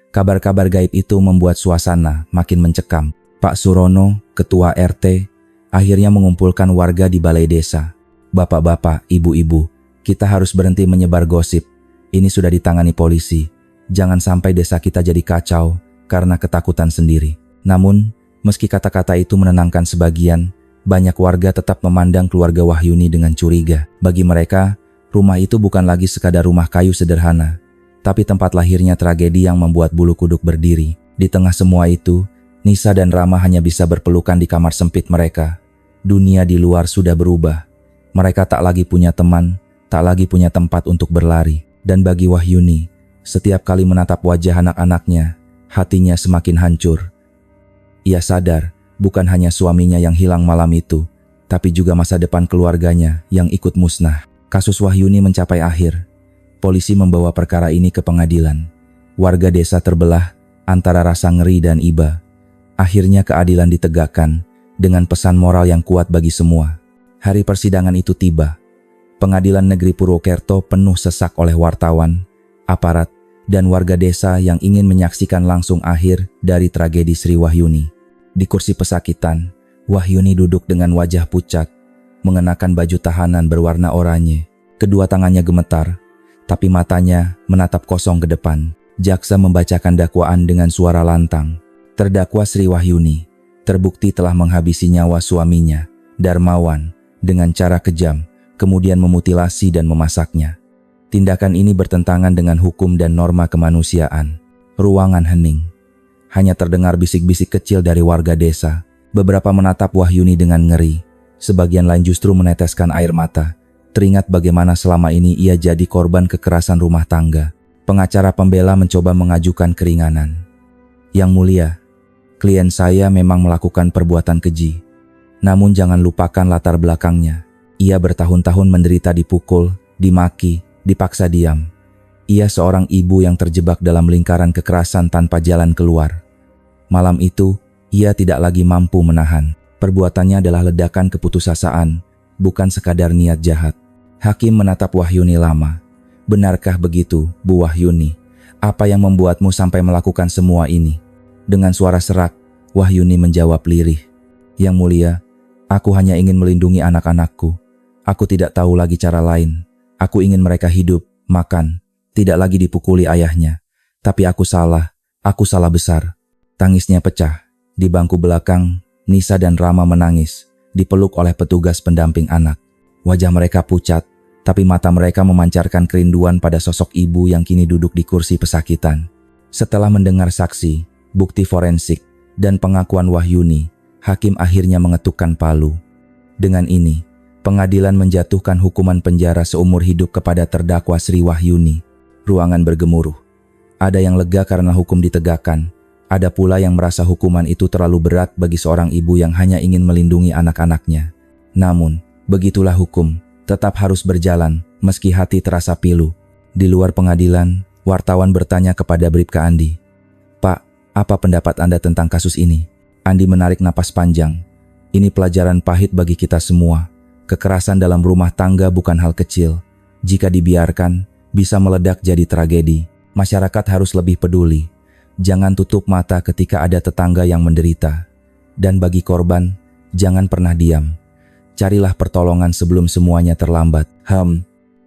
Kabar-kabar gaib itu membuat suasana makin mencekam. Pak Surono, ketua RT, akhirnya mengumpulkan warga di balai desa. Bapak-bapak, ibu-ibu, kita harus berhenti menyebar gosip. Ini sudah ditangani polisi. Jangan sampai desa kita jadi kacau karena ketakutan sendiri. Namun, meski kata-kata itu menenangkan sebagian, banyak warga tetap memandang keluarga Wahyuni dengan curiga. Bagi mereka, rumah itu bukan lagi sekadar rumah kayu sederhana, tapi tempat lahirnya tragedi yang membuat bulu kuduk berdiri. Di tengah semua itu, Nisa dan Rama hanya bisa berpelukan di kamar sempit mereka. Dunia di luar sudah berubah. Mereka tak lagi punya teman, tak lagi punya tempat untuk berlari. Dan bagi Wahyuni, setiap kali menatap wajah anak-anaknya, hatinya semakin hancur. Ia sadar, bukan hanya suaminya yang hilang malam itu, tapi juga masa depan keluarganya yang ikut musnah. Kasus Wahyuni mencapai akhir. Polisi membawa perkara ini ke pengadilan. Warga desa terbelah antara rasa ngeri dan iba. Akhirnya keadilan ditegakkan dengan pesan moral yang kuat bagi semua. Hari persidangan itu tiba. Pengadilan Negeri Purwokerto penuh sesak oleh wartawan, aparat, dan warga desa yang ingin menyaksikan langsung akhir dari tragedi Sri Wahyuni. Di kursi pesakitan, Wahyuni duduk dengan wajah pucat, mengenakan baju tahanan berwarna oranye. Kedua tangannya gemetar, tapi matanya menatap kosong ke depan. Jaksa membacakan dakwaan dengan suara lantang. Terdakwa Sri Wahyuni terbukti telah menghabisi nyawa suaminya, Darmawan, dengan cara kejam, kemudian memutilasi dan memasaknya. Tindakan ini bertentangan dengan hukum dan norma kemanusiaan. Ruangan hening. Hanya terdengar bisik-bisik kecil dari warga desa. Beberapa menatap Wahyuni dengan ngeri. Sebagian lain justru meneteskan air mata. Teringat bagaimana selama ini ia jadi korban kekerasan rumah tangga. Pengacara pembela mencoba mengajukan keringanan. Yang mulia, klien saya memang melakukan perbuatan keji. Namun jangan lupakan latar belakangnya. Ia bertahun-tahun menderita dipukul, dimaki, dipaksa diam. Ia seorang ibu yang terjebak dalam lingkaran kekerasan tanpa jalan keluar. Malam itu, ia tidak lagi mampu menahan. Perbuatannya adalah ledakan keputusasaan, bukan sekadar niat jahat. Hakim menatap Wahyuni lama. Benarkah begitu, Bu Wahyuni? Apa yang membuatmu sampai melakukan semua ini? Dengan suara serak, Wahyuni menjawab lirih. Yang mulia, aku hanya ingin melindungi anak-anakku. Aku tidak tahu lagi cara lain. Aku ingin mereka hidup, makan, tidak lagi dipukuli ayahnya. Tapi aku salah besar. Tangisnya pecah. Di bangku belakang, Nisa dan Rama menangis, dipeluk oleh petugas pendamping anak. Wajah mereka pucat, tapi mata mereka memancarkan kerinduan pada sosok ibu yang kini duduk di kursi pesakitan. Setelah mendengar saksi, bukti forensik, dan pengakuan Wahyuni, hakim akhirnya mengetukkan palu. Dengan ini, pengadilan menjatuhkan hukuman penjara seumur hidup kepada terdakwa Sri Wahyuni. Ruangan bergemuruh. Ada yang lega karena hukum ditegakkan. Ada pula yang merasa hukuman itu terlalu berat bagi seorang ibu yang hanya ingin melindungi anak-anaknya. Namun, begitulah hukum, tetap harus berjalan, meski hati terasa pilu. Di luar pengadilan, wartawan bertanya kepada Bribka Andi. Pak, apa pendapat Anda tentang kasus ini? Andi menarik napas panjang. Ini pelajaran pahit bagi kita semua. Kekerasan dalam rumah tangga bukan hal kecil. Jika dibiarkan, bisa meledak jadi tragedi. Masyarakat harus lebih peduli. Jangan tutup mata ketika ada tetangga yang menderita. Dan bagi korban, jangan pernah diam. Carilah pertolongan sebelum semuanya terlambat.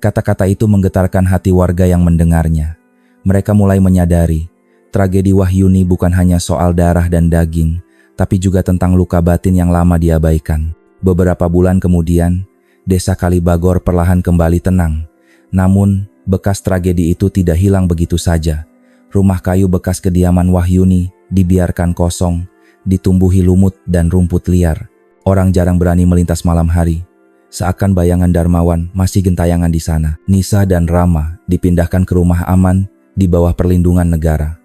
Kata-kata itu menggetarkan hati warga yang mendengarnya. Mereka mulai menyadari, tragedi Wahyuni bukan hanya soal darah dan daging, tapi juga tentang luka batin yang lama diabaikan. Beberapa bulan kemudian, Desa Kalibagor perlahan kembali tenang. Namun, bekas tragedi itu tidak hilang begitu saja. Rumah kayu bekas kediaman Wahyuni dibiarkan kosong, ditumbuhi lumut dan rumput liar. Orang jarang berani melintas malam hari. Seakan bayangan Darmawan masih gentayangan di sana. Nisa dan Rama dipindahkan ke rumah aman di bawah perlindungan negara.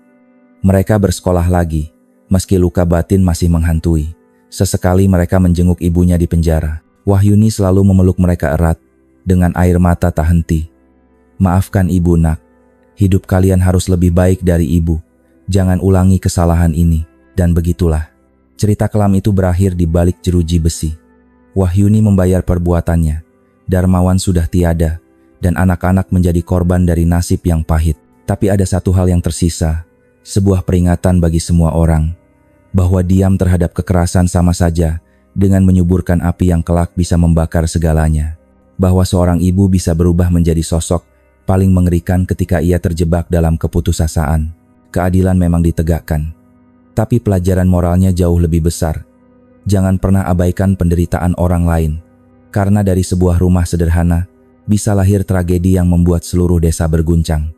Mereka bersekolah lagi, meski luka batin masih menghantui. Sesekali mereka menjenguk ibunya di penjara. Wahyuni selalu memeluk mereka erat, dengan air mata tak henti. Maafkan ibu nak, hidup kalian harus lebih baik dari ibu. Jangan ulangi kesalahan ini. Dan begitulah, cerita kelam itu berakhir di balik jeruji besi. Wahyuni membayar perbuatannya. Darmawan sudah tiada, dan anak-anak menjadi korban dari nasib yang pahit. Tapi ada satu hal yang tersisa, sebuah peringatan bagi semua orang, bahwa diam terhadap kekerasan sama saja dengan menyuburkan api yang kelak bisa membakar segalanya. Bahwa seorang ibu bisa berubah menjadi sosok paling mengerikan ketika ia terjebak dalam keputusasaan. Keadilan memang ditegakkan, tapi pelajaran moralnya jauh lebih besar. Jangan pernah abaikan penderitaan orang lain, karena dari sebuah rumah sederhana bisa lahir tragedi yang membuat seluruh desa berguncang.